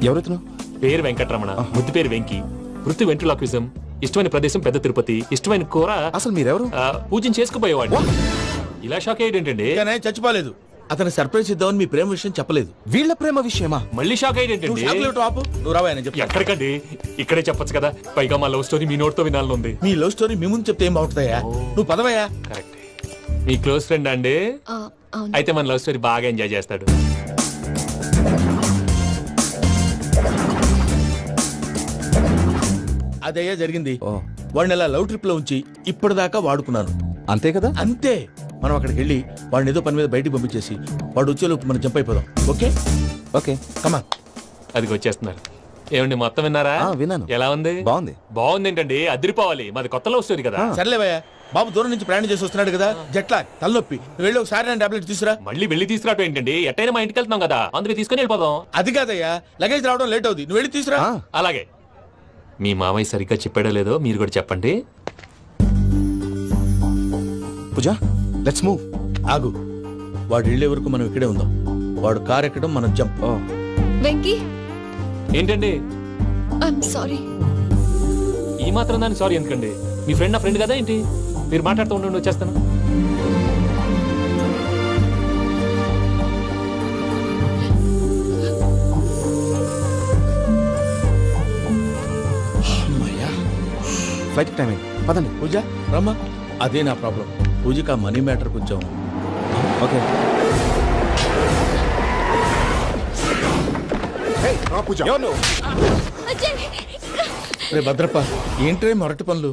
ఎవరైతున్నావు? పేరు వెంకటరమణ, ముద్దు పేరు వెంకి, వృత్తి వెంట్రులాక్విజం, ఇష్టమైన ప్రదేశం పెద్ద తిరుపతి, ఇష్టమైన కూర. అసలు మీరెవరు? పూజను చేసుకుపోయేవాడు. ఇలా షాక్ అయ్యేటండి. చచ్చిపోలేదు. అతను సర్ప్రైజ్ ఇద్దామని మీ ప్రేమ విషయం చెప్పలేదు. వీళ్ళ ప్రేమ విషయమా? మళ్ళీ షాక్ అయ్యేటండి. నువ్వు రావా చెప్పి. ఎక్కడికండి, ఇక్కడే చెప్పొచ్చు కదా. పైగా మా లవ్ స్టోరీ మీ నోటితో వినాలని ఉంది. మీ లవ్ స్టోరీ మీ ముందు చెప్తే ఏం బాగుంటుందయ్యా? నువ్వు పదవయ్యా. కరెక్ట్. మీ క్లోజ్ ఫ్రెండ్ అండి? అయితే మన లవ్ స్టోరీ బాగా ఎంజాయ్ చేస్తాడు. అదయ్యా జరిగింది. వాడిని అలా లవ్ ట్రిప్ లో ఉంచి ఇప్పటిదాకా వాడుకున్నాను. అంతే కదా? అంతే. మనం అక్కడికి వెళ్ళి వాడిని ఏదో పని మీద బయటికి పంపించేసి వాడు వచ్చేలోపు మనం జంప్ అయిపోదాం. ఓకే ఓకే, కమా. అది వచ్చేస్తున్నారు. ఏమండి, మొత్తం విన్నారా? విన్నాను. ఎలా ఉంది? బాగుంది. బాగుంది ఏంటండి, అదిరిపోవాలి. మాది కొత్త లవ్ స్టోరీ కదా. సర్లేవయ్యా, బాబు దూరం నుంచి ప్రయాణం చేసి వస్తున్నాడు కదా, జట్లా తలనొప్పి. నువ్వు వెళ్ళి ఒకసారి టాబ్లెట్ తీసుకురా. మళ్ళీ వెళ్ళి తీసుకురావటం ఏంటండి? ఎట్టైనా మా ఇంటికి వెళ్తున్నాం కదా, అందుకే తీసుకుని వెళ్ళిపోదాం. అది కాదయ్యా, లగేజ్ రావడం లేట్ అవుతుంది. నువ్వు వెళ్ళి తీసుకురా. అలాగే. మీ మామయ్య సరిగ్గా చెప్పాడో లేదో మీరు కూడా చెప్పండి. పూజ, లెట్స్ మూవ్. ఆగు, వాడు వెళ్ళే వరకు మనం ఇక్కడే ఉందాం. వాడు కార్ ఎక్కడం, మనం జంప్. వెంకీ, ఏంటండి? I'm sorry. ఈ మాత్రం దాన్ని సారీ ఎందుకండి? మీ ఫ్రెండ్ నా ఫ్రెండ్ కదా ఏంటి? మీరు మాట్లాడుతూ ఉండండి, వచ్చేస్తాను. ఫ్లైట్ టైం అయింది, పదండి. పూజ రమ్మా. అదే నా ప్రాబ్లం. పూజకి ఆ మనీ మ్యాటర్ కొంచెం. ఓకే. రే భద్రప్ప, ఏంట్రే మొరటి పనులు?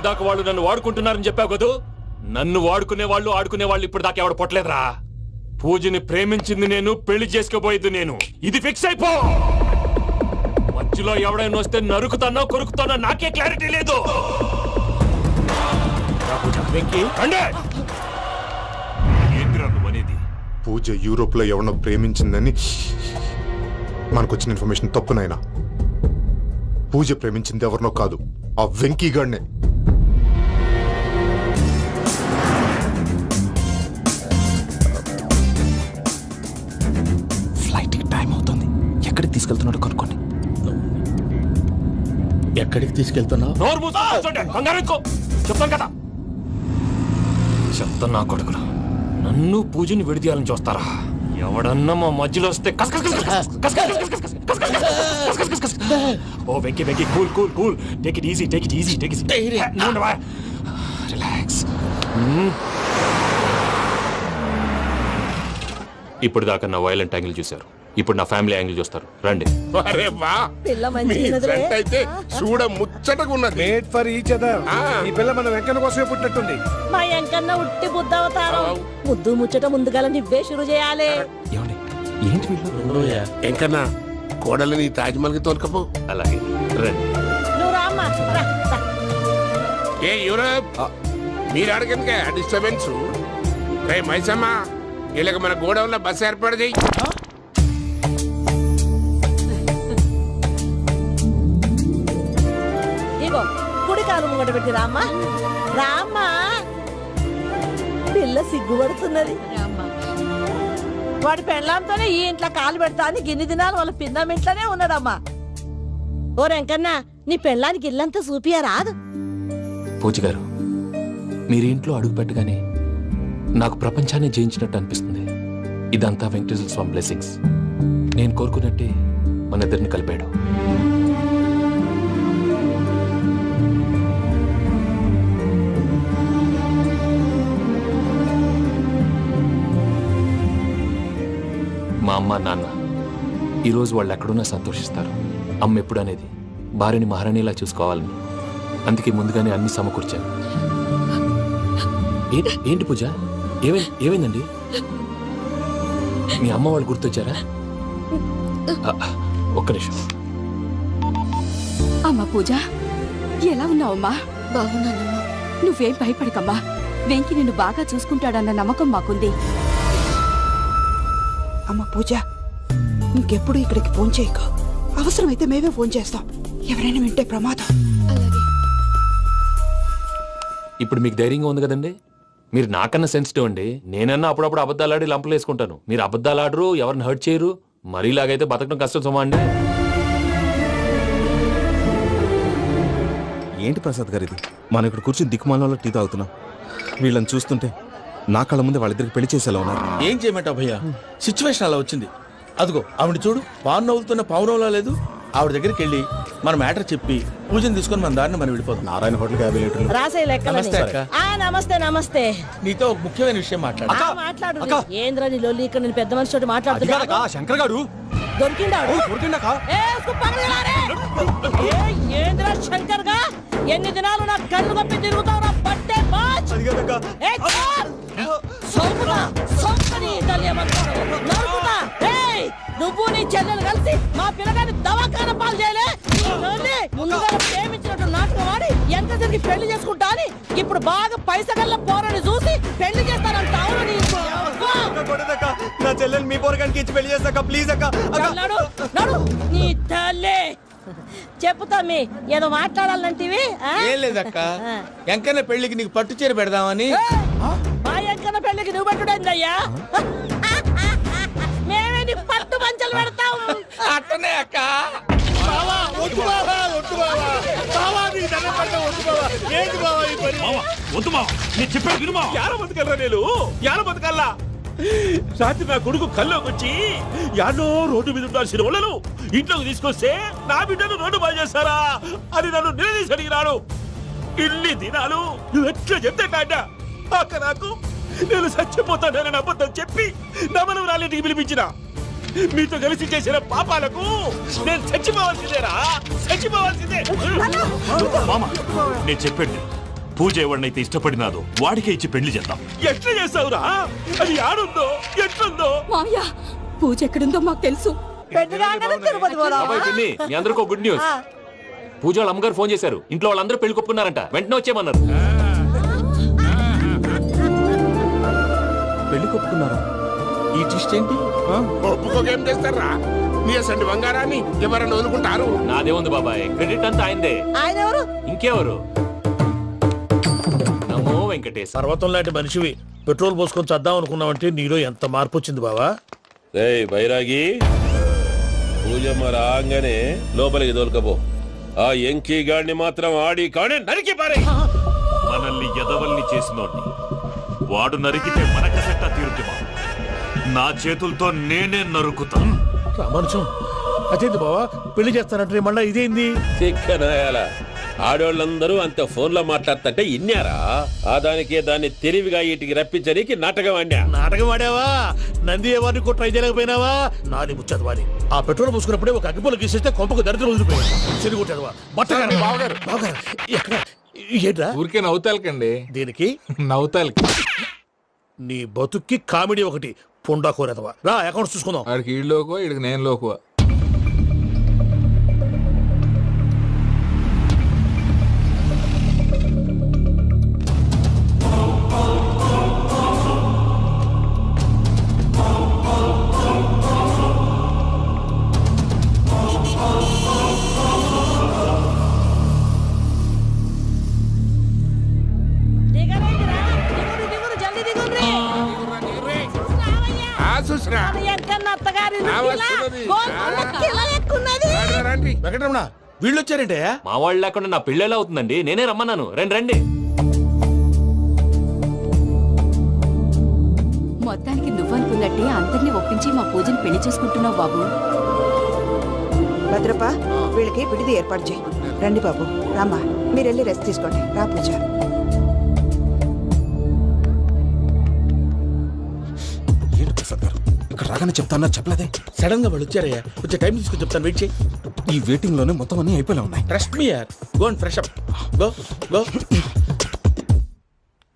ఇందాక వాళ్ళు నన్ను వాడుకుంటున్నారని చెప్పావు కదూ, నన్ను వాడుకునే వాళ్ళు ఆడుకునే వాళ్ళు ఇప్పుడు దాకా ఎవడు పొట్టలేదురా. పూజని ప్రేమించింది నేను, పెళ్లి చేసుకోబోయేది నేను. ఇది ఫిక్స్ అయిపో. మధ్యలో ఎవడైనా వస్తే నరుకుతానో కొరుకుతానో నాకే క్లారిటీ లేదు. ఏంద్రా నువ్వనేది? పూజ యూరోప్ లో ఎవరినో ప్రేమించిందని మనకొచ్చిన ఇన్ఫర్మేషన్ తప్పు నాయనా. పూజ ప్రేమించింది ఎవరినో కాదు, ఆ వెంకీ గాడినే. ఫ్లైట్ కి టైం అవుతుంది. ఎక్కడికి తీసుకెళ్తున్నాడో కనుక్కోండి. ఎక్కడికి తీసుకెళ్తున్నావు? నోరు మూసుకొని కూర్చోండి. కంగారు ఎక్కు. చెప్తాను కదా. చెప్తాను నా కొడుకులు, నన్ను పూజని విడిదీయాలని చూస్తారా? ఎవడన్నా మా మధ్యలో వస్తే ఓ Venky Venky, cool cool cool, take it easy, take it easy, take it easy, relax. ఇప్పుడు దాకా నా వైలెంట్ యాంగిల్ చూశారు, ఇప్పుడు నా ఫ్యామిలీ యాంగిల్ చూస్తారు. రండి. అరే వా, మీ ఫ్రెండ్ అయితే చూడ ముచ్చటగా ఉన్నది. Made for each other. ఈ పిల్ల మన వెంకన్న కోసమే పుట్టినట్టుంది. మా ఎంకన్న ఉట్టి బుద్ధవతారం. ముద్దు ముచ్చట ముందుగాల నువ్వే షురు చేయాలి. ఏమండి ఏంటి వీళ్ళు? ఎంకన్నా కోడలని తాజ్మహల్ కి తోలుకపో. అలాగే రండి. నువ్వు రామ్మా, రా, రా. ఏ యూరప్, మీరు అడగనుక డిస్టర్బెన్స్. రే మైసమ్మ, ఇలాగ మన గోడౌన్లో బస్సు ఏర్పాటు చేయి. ఇగో కుడి కాలు ముంగట పెట్టి రామ్మా, రామ్మా. పిల్ల సిగ్గుపడుతున్నది. వాడి పెళ్ళాంతోనే ఈ ఇంట్లో కాలు పెడతా అని గిన్ని దినాలు వాళ్ళ పిన్నం ఇంట్లోనే ఉన్నాడమ్మా. ఓ వెంకన్నా, నీ పెళ్ళానికి ఇల్లంతా చూపియా రాదు. పూజ గారు, మీరు ఇంట్లో అడుగు పెట్టగానే నాకు ప్రపంచాన్ని జయించినట్టు అనిపిస్తుంది. ఇదంతా వెంకటేశ్వర స్వామి బ్లెస్సింగ్స్. నేను కోరుకున్నట్టే మన ఇద్దరిని కలిపాడు. మా అమ్మ నాన్న ఈరోజు వాళ్ళు ఎక్కడున్నా సంతోషిస్తారు. అమ్మ ఎప్పుడు అనేది భార్యని మహారాణిలా చూసుకోవాలని, అందుకే ముందుగానే అన్ని సమకూర్చాను. ఏంటి పూజ, ఏమైందండి? మీ అమ్మ వాళ్ళు గుర్తొచ్చారా? ఒక్క నిమిషం. అమ్మా పూజ, ఎలా ఉన్నావమ్మా? బాగున్నానమ్మా. నువ్వేం భయపడకమ్మా. వెంకి నిన్ను బాగా చూసుకుంటాడన్న నమ్మకం మాకుంది. అమ్మ పూజ, ఇంకెప్పుడు ఇక్కడికి ఫోన్ చేయకు. అవసరమైతే మేమే ఫోన్ చేస్తాం. ఎవరైనా వింటే ప్రమాదం. అలాగే. ఇప్పుడు మీకు ధైర్యంగా ఉంది కదండి. మీరు నాకన్నా సెన్సిటివ్ అండి. నేనన్నా అప్పుడప్పుడు అబద్ధాలు ఆడి లంపలు వేసుకుంటాను. మీరు అబద్ధాలు ఆడరు, ఎవరిని హర్ట్ చేయరు. మరీలాగైతే బతకడం కష్టం సుమా అండి. ఏంటి ప్రసాద్ గారు ఇది? మనం ఇక్కడ కూర్చుని దిక్కుమాలలో టీ తాగుతున్నాం. వీళ్ళని చూస్తుంటే నా కళ్ళ ముందే వాళ్ళిద్దరికి పెళ్లి చేసేలా ఉన్నారు. ఏం చేయమంటావు భయ్యా, సిచ్యువేషన్ అలా వచ్చింది. అదిగో ఆవిడ చూడు, పావు నవ్వులుతున్న పావునవ్వులా లేదు. ఆవిడ దగ్గరికి వెళ్ళి మన మ్యాటర్ చెప్పి పూజను తీసుకొని మన దారిని మనం వెళ్ళిపోతాం. నారాయణ హోటల్ 50 లీటర్లు. రాసే లెక్క. నమస్తే అక్క. నమస్తే నమస్తే. నీతో ఒక ముఖ్యమైన విషయం మాట్లాడు. మాట్లాడు. ఏంద్రా నీ లొల్లి? ఇక్కడ నేను పెద్ద మనిషితో మాట్లాడుతున్నా. శంకర్ గారు దొరికిందాడు. ఏంద్రా శంకర్ గా? ఎన్ని దినాలు నా కళ్ళు కప్పి తిరుగుతావు? నా పట్టే బాచ్. నువ్వు నీ చెల్లెలు కలిసి మా పిల్లగాని దవాఖాన పాలు చేయలే. ముందుగా ప్రేమించినట్టు నాటకం ఆడి ఎంత తిరిగి పెళ్లి చేసుకుంటా అని ఇప్పుడు బాగా పైసగల్ల పోరని చూసి పెళ్లి చేస్తానంట. నా చెల్లెలు మీ పోరగానికి ఇచ్చి పెళ్లి చేస్తాక ప్లీజ్ అక్క. నడు నీ తల్లి. చెప్పుతా మీ ఏదో మాట్లాడాలంటివి. ఏం లేదక్క, ఎంకన్న పెళ్లికి నీకు పట్టు చీర పెడదామని. మా ఎంకన్న పెళ్లికి నువ్వు పెట్టుడేందయ్యా? మేమే నీ పట్టు పంచలు పెడతాం. అట్టనే అక్క. రాత్రి నా కొడుకు కల్లోకి వచ్చి యాడో రోడ్డు మీద ఉండాల్సిన వాళ్ళను ఇంట్లోకి తీసుకొస్తే నా బిడ్డను రోడ్డు బాగా చేస్తారా అని నన్ను నిలదీసి అడిగినాడు. ఇన్ని దినాలు నువ్వు ఎట్లా చెప్తే కాట అక్క నాకు నేను చచ్చిపోతానని అబద్ధం చెప్పి నమ్మనం రాలేటికి పిలిపించిన. మీతో కలిసి చేసిన పాపాలకు నేను చచ్చిపోవాల్సిందేరా, చచ్చిపోవాల్సిందే. మామ నేను చెప్పండి, పూజ ఎవరినైతే ఇష్టపడినాదో వాడికే ఇచ్చి పెళ్లి చేద్దాం. ఎట్లా చేస్తావురా? అది ఆడుందో ఎట్లుందో. మామయ్య పూజ ఎక్కడుందో మాకు తెలుసు. పెళ్లి కాగానే తిరుపతి పోదామా? మీ అందరికీ గుడ్ న్యూస్. పూజ వాళ్ళ అమ్మగారు ఫోన్ చేశారు. ఇంట్లో వాళ్ళందరూ పెళ్లి కొప్పుకున్నారంట. వెంటనే వచ్చేయమన్నారు. పెళ్లి కొప్పుకున్నారా? ఈ ట్విస్ట్ ఏంటి? ఒప్పుకోకేం చేస్తారా? నీ అసంటి బంగారాన్ని ఎవరన్నా వదులుకుంటారు? నాదే ఉంది బాబాయ్, క్రెడిట్ అంతా ఆయనదే. ఆయన ఎవరు? ఇంకెవరు? నమో వెంకటేశ్. పర్వతం లాంటి మనిషివి పెట్రోల్ పోసుకొని చద్దాం అనుకున్నావంటే నీలో ఎంత మార్పు వచ్చింది బావా. బైరాగి పూజమ్మ రాగానే లోపలికి దొరకపో. ఆ ఎంకీ గాడిని మాత్రం ఆడి కాడే నరికి పారే. మనల్ని ఎదవల్ని చేసినోడ్ని వాడు నరికితే మనక సెట్ట తీరుతుమా? నా చేతులతో నేనే నరుకుతాను. రామానుజం అదేంది బావా, పెళ్లి చేస్తానంటే మళ్ళా ఇదేంది? చిక్కనాయాల ఆడోళ్ళందరూ అంత ఫోన్ లో మాట్లాడుతుంటే ఇన్నారా? ఆ దానికే దాన్ని తెలివిగా వీటికి రప్పించడానికి నాటకం ఆడా. నాటకం ఆడావా? నంది ఎవరిని కూడా ట్రై చేయలేకపోయినావా? నాది ముచ్చదు వాడి. ఆ పెట్రోల్ పోసుకున్నప్పుడే ఒక అగ్గిపోలు గీసేస్తే కొంపకు దరిద్రం వదిలిపోయాడు. చెరుగుంటాడు బట్టగారు. బావగారు బావగారు ఎక్కడ ఏంట్రా? ఊరికే నవ్వుతాలకండి. దీనికి నవ్వుతాలకి నీ బతుక్కి కామెడీ ఒకటి. పుండా కోరేదవా రా, అకౌంట్స్ చూసుకుందాం. వాడికి ఈడు లోకువ, ఈడికి నేను లోకువ. దిగరేంటిరా? దిగురు దిగురు జల్దీ దిగుర్రి. అది ఎంకన్న అత్తగారి కిలో ఎక్కున్నది. వెంకటరమణ వీళ్ళు వచ్చారంటే మా వాళ్ళు లేకుండా నా పెళ్ళి ఎలా అవుతుందండి? నేనే రమ్మన్నాను. రండి రండి. మొత్తానికి నువ్వనుకున్నట్టే అందరినీ ఒప్పించి మా పూజను పెళ్లి చేసుకుంటున్నావు బాబు. భద్రప వీళ్ళకి విడిది ఏర్పాటు చేయి. రండి బాబు, రామ్మా మీరు వెళ్ళి రెస్ట్ తీసుకోండి. రా పూజ. ఏంటి ప్రసాద్ గారు ఇక్కడ రాగానే చెప్తానా చెప్పలేదే? సడన్ గా వాళ్ళు వచ్చారయ్యా, కొంచెం టైం తీసుకుని చెప్తాను, వెయిట్ చేయి. ఈ వెయిటింగ్ లోనే మొత్తం అన్ని అయిపోయినా ఉన్నాయి. ట్రస్ట్ మీ యార్, go and fresh up. Go go.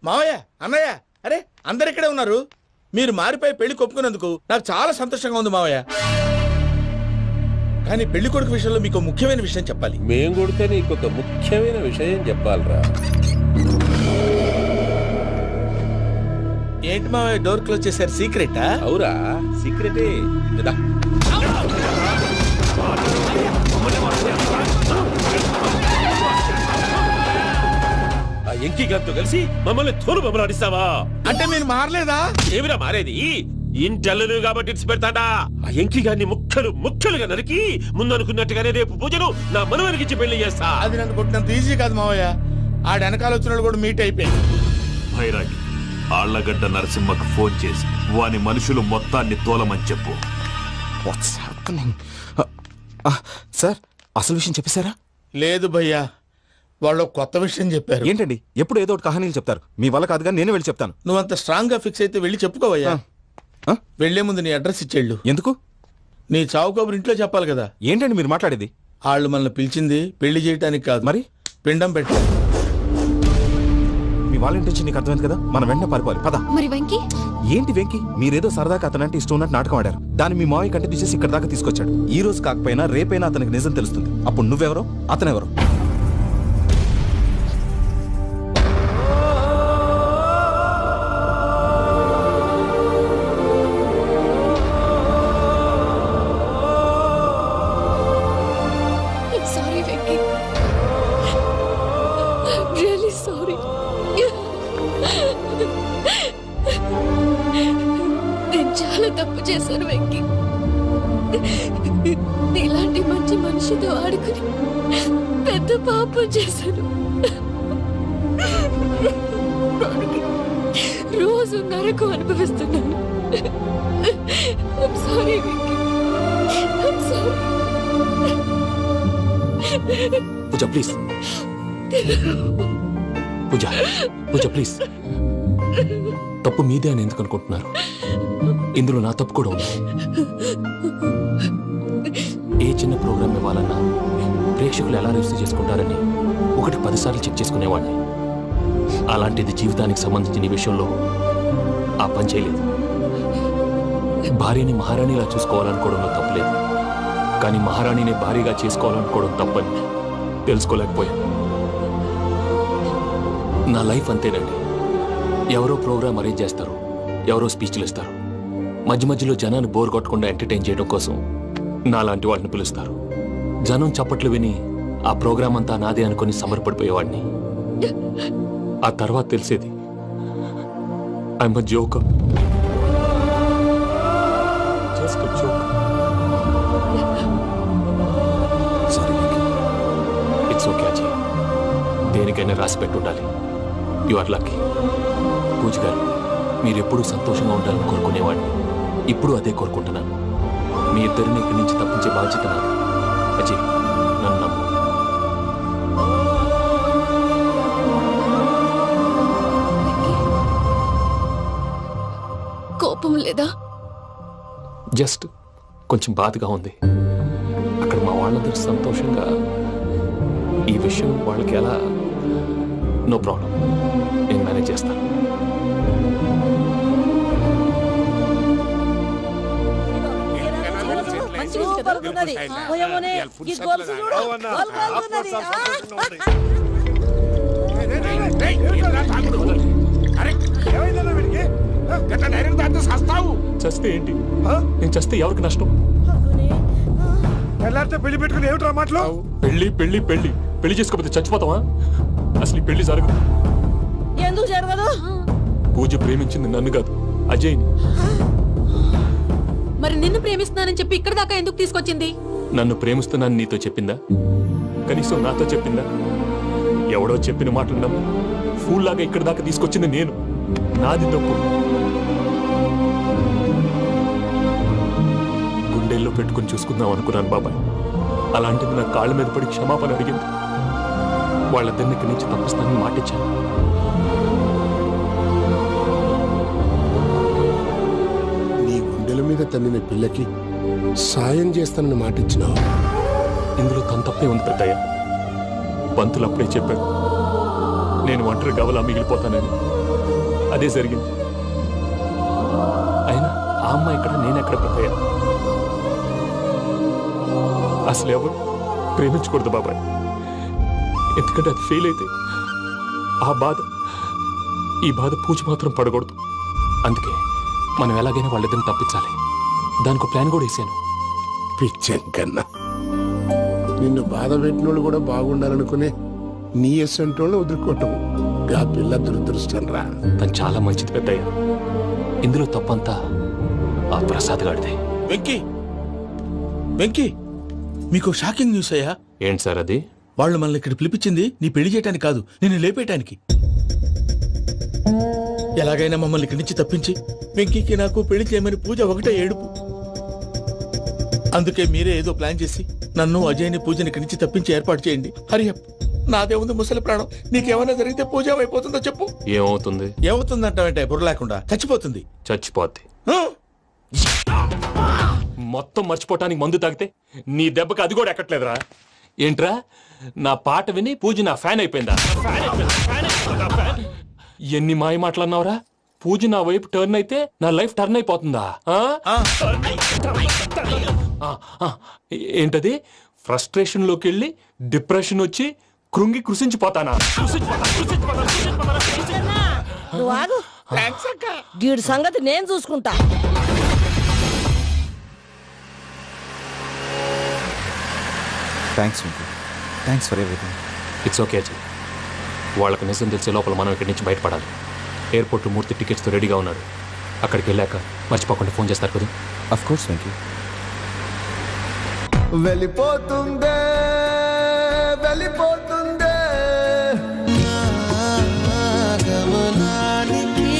మావయ్య, అన్నయ్య, అరే అందరు ఇక్కడే ఉన్నారు. మీరు మారిపోయి పెళ్లి కొప్పుకున్నందుకు నాకు చాలా సంతోషంగా ఉంది మావయ్య. కానీ పెళ్లి కొడుకు విషయంలో మీకు ముఖ్యమైన విషయం చెప్పాలి. మేం కొడితే నీకు ఒక ముఖ్యమైన విషయం చెప్పాలరా. ఏంటి మావయ్య డోర్ క్లోజ్ చేశారు? సీక్రెటా? అవురా, సీక్రెటే. కదా ఆ ఎంకి గారితో కలిసి మమ్మల్ని తోలు బొమ్మలాడిస్తావా? అంటే మీరు మారలేదా? ఏమిరా మారేది? ఇంటల్లు కాబట్టి ఇచ్చి పెడతాడా? ఆ ఎంకి గారిని ముక్కలుగా నరికి ముందనుకున్నట్టుగానే రేపు పూజను నా మనవనికి ఇచ్చి పెళ్లి చేస్తా. అది నన్ను కొట్టినంత ఈజీ కాదు మావయ్య. ఆ వెనకాల వచ్చిన వాళ్ళు కూడా మీట్ అయిపోయింది. భైరాగి ఆళ్లగడ్డ నరసింహకు ఫోన్ చేసి వాని మనుషులు మొత్తాన్ని తోలమని చెప్పు. What's happening? సార్ అసలు విషయం చెప్పేశారా? లేదు భయ్యా, వాళ్ళు కొత్త విషయం చెప్పారు. ఏంటండి ఎప్పుడు ఏదో ఒకటి కహానీలు చెప్తారు. మీ వల్ల కాదుగా నేనే వెళ్ళి చెప్తాను. నువ్వంత స్ట్రాంగ్ గా ఫిక్స్ అయితే వెళ్ళి చెప్పుకోవయ్యా. వెళ్లే ముందు నీ అడ్రస్ ఇచ్చేళ్ళు. ఎందుకు? నీ చావు కబురు ఇంట్లో చెప్పాలి కదా. ఏంటండి మీరు మాట్లాడేది? వాళ్ళు మనల్ని పిలిచింది పెళ్లి చేయడానికి కాదు, మరి పిండం పెట్టారు. మీ వాళ్ళ ఇంటి నీకు అర్థమైంది కదా, మనం వెంటనే పారిపోవాలి. పద. మరి వెంకీ? ఏంటి వెంకి? మీరేదో సరదాగా అతనంటే ఇష్టం ఉన్నట్టు నాటకం ఆడారు. దాన్ని మీ మావయ్య కంటే తీసేసి ఇక్కడ దాకా తీసుకొచ్చాడు. ఈ రోజు కాకపోయినా రేపైనా అతనికి నిజం తెలుస్తుంది. అప్పుడు నువ్వెవరో అతనెవరో. Sorry Venky, really sorry. నేను చాలా తప్పు చేశాను వెంకీ. ఇలాంటి మంచి మనిషితో ఆడుకుని పెద్ద పాపం చేశాను. రోజు నరకం అనుభవిస్తున్నాను. Sorry Venky, sorry. Pooja please. Pooja Pooja please. తప్పు మీదే అని ఎందుకు అనుకుంటున్నారు? ఇందులో నా తప్పు కూడా ఉంది. ఏ చిన్న ప్రోగ్రామ్ ఇవ్వాలన్నా ప్రేక్షకులు ఎలా రిసీవ్ చేసుకుంటారని 1-10 సార్లు చెక్ చేసుకునేవాడిని. అలాంటిది జీవితానికి సంబంధించిన ఈ విషయంలో ఆ పని చేయలేదు. భార్యని మహారాణిలా చూసుకోవాలనుకోవడంలో తప్పులేదు, కానీ మహారాణిని భార్యగా చేసుకోవాలనుకోవడం తప్పని తెలుసుకోలేకపోయాను. నా లైఫ్ అంతేనండి. ఎవరో ప్రోగ్రామ్ అరేంజ్ చేస్తారు, ఎవరో స్పీచ్లు ఇస్తారు, మధ్య మధ్యలో జనాన్ని బోర్ కొట్టకుండా ఎంటర్టైన్ చేయడం కోసం నాలాంటి వాళ్ళని పిలుస్తారు. జనం చప్పట్లు విని ఆ ప్రోగ్రామ్ అంతా నాదే అనుకుని సమర్పడిపోయేవాడిని. ఆ తర్వాత తెలిసేది I'm a joker. Just a joke. Sorry, it's okay, Ajay. దేనికైనా రాసి పెట్టుండాలి. You are lucky. పూజ గారు, మీరు ఎప్పుడూ సంతోషంగా ఉండాలని కోరుకునేవాడిని. ఇప్పుడు అదే కోరుకుంటున్నాను. మీ ఇద్దరిని ఇక్కడి నుంచి తప్పించే బాధ్యత నాది. అజయ్, నన్ను నమ్ము. కోపం లేదా? జస్ట్ కొంచెం బాధగా ఉంది. అక్కడ మా వాళ్ళందరూ సంతోషంగా ఈ విషయం వాళ్ళకి ఎలా నో ప్రాబ్లం, నేను మేనేజ్ చేస్తాను. సూపర్ ఉన్నది. ఓయమ్మోనే, ఈ గొలుసు చూడు. గొలుసు ఉన్నది. చస్తే ఏంటి? నేను చస్తే ఎవరికి నష్టం? పెళ్లి పెట్టుకుని ఏమిట్రా మాటలు? పెళ్లి పెళ్లి పెళ్లి పెళ్లి చేసుకోకపోతే చచ్చిపోతావా? అసలు ఈ పెళ్లి జరగదు. ఎందుకు జరగదు? పూజ ప్రేమించింది నన్ను కాదు, అజయ్ని. మరి నిన్ను ప్రేమిస్తున్నానని చెప్పి ఇక్కడ దాకా ఎందుకు తీసుకొచ్చింది? నన్ను ప్రేమిస్తున్నాను నీతో చెప్పిందా? కనీసం నాతో చెప్పిందా? ఎవడో చెప్పిన మాటలు నమ్మి ఫూల్ లాగా ఇక్కడ దాకా తీసుకొచ్చింది నేను. నాది తప్పు. గుండెల్లో పెట్టుకుని చూసుకుందాం అనుకున్నాను బాబాయ్. అలాంటిది నా కాళ్ళ మీద పడి క్షమాపణ అడిగింది. వాళ్ళిద్దరిని ఇక్కడి నుంచి తప్పిస్తానని మాటిచ్చాను. నీ గుండెల మీద తన్నిన పిల్లకి సాయం చేస్తానని మాటిచ్చినావు. ఇందులో తన తప్పే ఉంది పెద్దయ్య. పంతులు అప్పుడే చెప్పాడు నేను ఒంటరి గవలా మిగిలిపోతానని. అదే జరిగింది. అయినా ఆ అమ్మాయి ఎక్కడ, నేనెక్కడ పెద్దయ్య? అసలు ఎవరు ప్రేమించకూడదు బాబాయ్. ఎందుకంటే అది ఫెయిల్ అయితే ఆ బాధ, ఈ బాధ పూజ మాత్రం పడకూడదు. అందుకే మనం ఎలాగైనా వాళ్ళిద్దరిని తప్పించాలి. దానికి ప్లాన్ కూడా వేసాను. పిచ్చంకన్నా నిన్ను బాధ పెట్టినోళ్ళు కూడా బాగుండాలనుకునే నీ ఎస్సంటోళ్ళు వదులుకోవటం ఆ పిల్ల దురదృష్టం రా. తను చాలా మంచిది పెద్దయ్య. ఇందులో తప్పంతా ఆ ప్రసాద్ గాడిదే. వెంకీ, వెంకీ, మీకు షాకింగ్ న్యూస్ అయ్యా. ఏంటి సార్ అది? వాళ్ళు మనల్ని ఇక్కడ పిలిపించింది నీ పెళ్లి చేయటానికి కాదు, నిన్ను లేపేయటానికి. ఎలాగైనా మమ్మల్ని ఇక్కడి నుంచి తప్పించి వెంకీకి నాకు పెళ్లి చేయమని పూజ ఒకటే ఏడుపు. అందుకే మీరే ఏదో ప్లాన్ చేసి నన్ను అజయ్ని పూజని ఇక్కడి నుంచి తప్పించి ఏర్పాటు చేయండి. హరియప్, నాదే ఉంది ముసలి ప్రాణం. నీకేమైనా జరిగితే పూజ అయిపోతుందో చెప్పు. ఏమవుతుంది? ఏమవుతుందంటావంటే బుర్ర లేకుండా చచ్చిపోతుంది. చచ్చిపోద్ది. మొత్తం మర్చిపోవటానికి మందు తాగితే నీ దెబ్బకి అది కూడా ఎక్కట్లేదురా. ఏంట్రా, నా పాట విని పూజ నా ఫ్యాన్ అయిపోయిందా? ఎన్ని మాయ మాటలన్నావురా? పూజ నా వైపు టర్న్ అయితే నా లైఫ్ టర్న్ అయిపోతుందా? ఏంటది? ఫ్రస్ట్రేషన్ లోకి వెళ్ళి డిప్రెషన్ వచ్చి కృంగి కృషించిపోతానా? నువ్వు ఆగు. గీడి సంగతి నేను చూసుకుంటా. Thanks for everything. It's okay Ajay. వాళ్ళకి నిజం తెలిసే లోపల మనం ఇక్కడి నుంచి బయటపడాలి. ఎయిర్పోర్ట్ మూర్తి టికెట్స్తో రెడీగా ఉన్నాడు. అక్కడికి వెళ్ళాక మర్చిపోకుండా ఫోన్ చేస్తారు కదా. Of course Venky. వెళ్ళిపోతుందే వెళ్ళిపోతుందే గమనానికి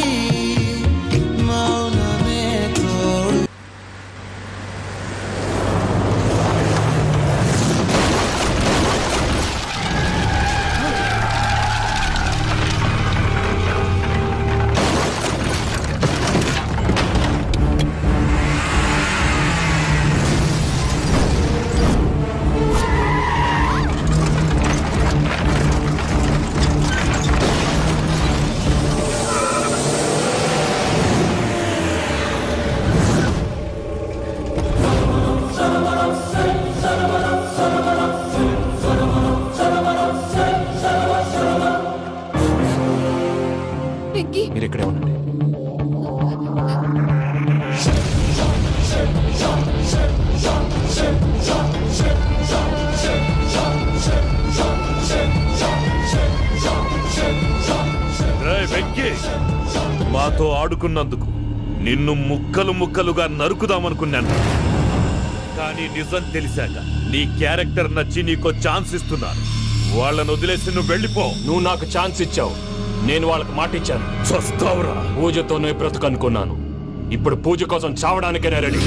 మౌనమే తోడు. వెంకీ మీరు ఇక్కడే ఉండండి. వెంకీ మాతో ఆడుకున్నందుకు నిన్ను ముక్కలు ముక్కలుగా నరుకుదామనుకున్నాను. కానీ నిజం తెలిసాక నీ క్యారెక్టర్ నచ్చి నీకో ఛాన్స్ ఇస్తున్నాను. వాళ్ళను వదిలేసి నువ్వు వెళ్ళిపో. నువ్వు నాకు ఛాన్స్ ఇచ్చావు, నేను వాళ్ళకి మాట ఇచ్చాను. చస్తావురా. పూజతోనే బ్రతుకనుకున్నాను, ఇప్పుడు పూజ కోసం చావడానికైనా రెడీ.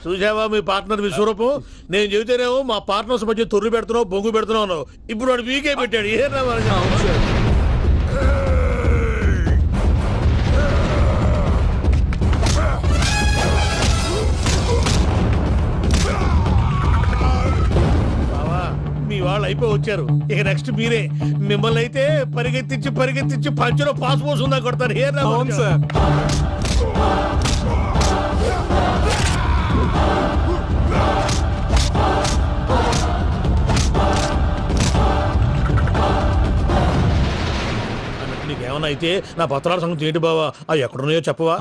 చూసావా మీ పార్ట్నర్ విశ్వరూపం? నేను చెబితేనేమో మా పార్ట్నర్స్ మధ్య తొర్రు పెడుతున్నావు, బొంగు పెడుతున్నావు అన్నావు. ఇప్పుడు వాడు వీకే పెట్టాడు. ఏనా మీ వాళ్ళు అయిపోయి వచ్చారు, ఇక నెక్స్ట్ మీరే. మిమ్మల్ని అయితే పరిగెత్తించి పరిగెత్తించి పంచలో పాస్ పోసుందా కొడతారు. ఏనా నీకేమన్నా అయితే నా పత్రాల సంగతి ఏంటి బావా? అవి ఎక్కడున్నాయో చెప్పవా?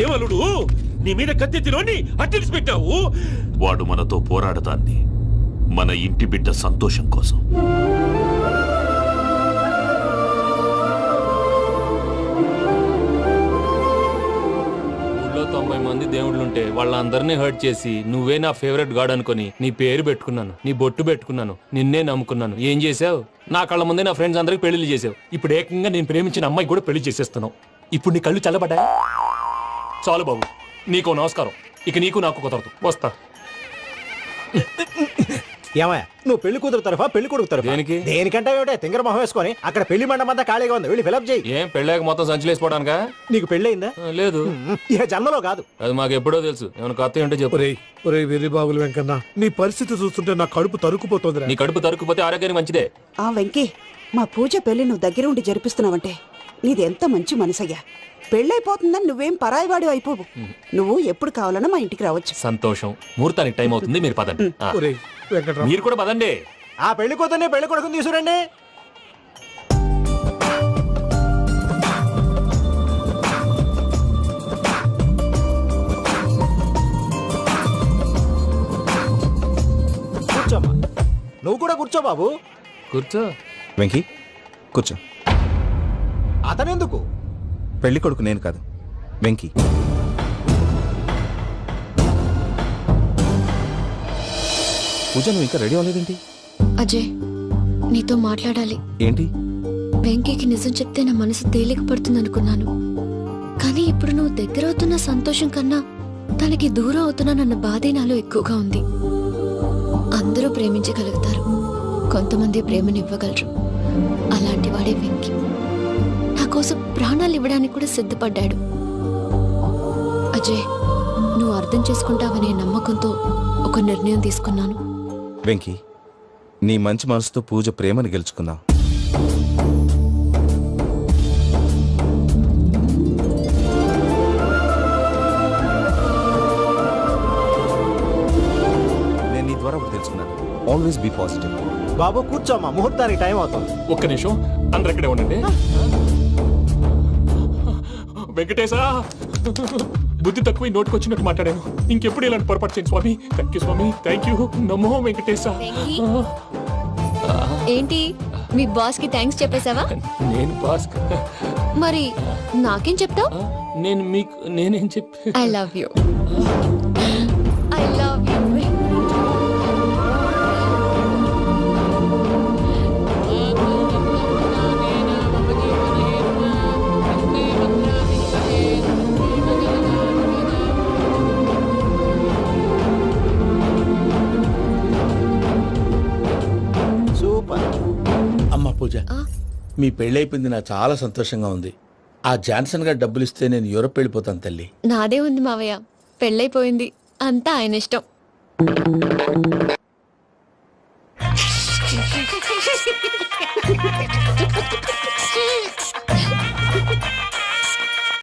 ఏమలుడు నీ మీద కత్తెత్తిలోని అట్టెలిసి పెట్టావు. వాడు మనతో పోరాడతాన్ని మన ఇంటి బిడ్డ సంతోషం కోసం. ఊళ్ళో 90 మంది దేవుళ్ళుంటే వాళ్ళందరినీ హర్ట్ చేసి నువ్వే నా ఫేవరెట్ గాడ్ అనుకుని నీ పేరు పెట్టుకున్నాను, నీ బొట్టు పెట్టుకున్నాను, నిన్నే నమ్ముకున్నాను. ఏం చేసావు? నా కళ్ళ ముందే నా ఫ్రెండ్స్ అందరికి పెళ్లి చేసావు. ఇప్పుడు ఏకంగా నేను ప్రేమించిన అమ్మాయి కూడా పెళ్లి చేసేస్తున్నావు. ఇప్పుడు నీ కళ్ళు చల్లబడ్డాయి. చాలు బాబు, నీకో నమస్కారం. ఇక నీకు నాకు కుదరదు, వస్తా. ఏమయ్యా నువ్వు పెళ్లి కూతురు తరఫా పెళ్లి కొడుకు తరఫా? దేనికి? దేనికంటే ఏమిటా తింగర మొహం వేసుకొని అక్కడ పెళ్లి మండపం అంతా ఖాళీగా ఉంది, వెళ్ళి ఫిలప్ చేయి. ఏం పెళ్ళాక మొత్తం సంచలేసిపోవడానికా? నీకు పెళ్ళయిందా? లేదు. ఇక జన్మలో కాదు. అది మాకు ఎప్పుడో తెలుసు. ఏమైనా కొత్త ఏంటో చెప్పు. వెర్రి బాబులు వెంకన్న, నీ పరిస్థితి చూస్తుంటే నా కడుపు తరుక్కుపోతుంది. నీ కడుపు తరుక్కుపోతే ఆరోగ్యానికి మంచిదే. ఆ వెంకీ, మా పూజ పెళ్లి నువ్వు దగ్గర ఉండి జరిపిస్తున్నావంటే నీది ఎంత మంచి మనసయ్యా. పెళ్ళైపోతుందని నువ్వేం పరాయివాడి అయిపోవు. నువ్వు ఎప్పుడు కావాలన్నా మా ఇంటికి రావచ్చు. సంతోషం. ముహూర్తానికి టైం అవుతుంది, మీరు పదండి. మీరు కూడా పదండి. ఆ పెళ్లి కూతుర్ని పెళ్లి కొడుకుని తీసుకురండి. కూర్చోమ్మా. నువ్వు కూడా కూర్చో బాబు. కూర్చో. వెంకీ కూర్చో. అతనెందుకు? పెళ్లి కొడుకు నేను కాదు, వెంకీ. పూజ నువ్వు ఇంకా రెడీ అవ్వలేదేంటి? అజయ్, నీతో మాట్లాడాలి. ఏంటి? వెంకీకి నిజం చెప్తే నా మనసు తేలిక పడుతుంది అనుకున్నాను. కానీ ఇప్పుడు నువ్వు దగ్గరవుతున్న సంతోషం కన్నా తనకి దూరం అవుతున్నానన్న బాధే నాలో ఎక్కువగా ఉంది. అందరూ ప్రేమించగలుగుతారు, కొంతమంది ప్రేమనివ్వగలరు. అలాంటి వాడే వెంకి. నా కోసం ప్రాణాలు ఇవ్వడానికి కూడా సిద్ధపడ్డాడు. అజయ్, నువ్వు అర్థం చేసుకుంటావనే నమ్మకంతో ఒక నిర్ణయం తీసుకున్నాను. వెంకీ, నీ మంచి మనసుతో పూజ ప్రేమని గెలుచుకుందాం. నేను నీ ద్వారా ఒకటి తెలుసుకున్నాను. Always be positive. బాబు కూర్చోమ్మా, ముహూర్తానికి టైం అవుతుంది. ఒక్క నిమిషం, అందరు ఇక్కడే ఉండండి. వెంకటేశా, బుద్ధి తక్కువ నోటికొచ్చినట్టు మాట్లాడాను. ఇంకెప్పుడు ఇలాంటి పొరపాటు చేయండి స్వామి. థ్యాంక్ యూ స్వామి, థ్యాంక్ యూ. నమో వెంకటేశ. ఏంటి, మీ బాస్ కి థ్యాంక్స్ చెప్పేశావా? నేను బాస్ మరి నాకేం చెప్తావు? నేను మీకు నేనేం చెప్పి I love you. I love you. Super. అమ్మ పూజ, మీ పెళ్ళైపోయింది నాకు చాలా సంతోషంగా ఉంది. ఆ జాన్సన్ గారు డబ్బులు ఇస్తే నేను యూరప్ వెళ్ళిపోతాను తల్లి. నాదే ఉంది మావయ్య, పెళ్ళైపోయింది, అంతా ఆయన ఇష్టం.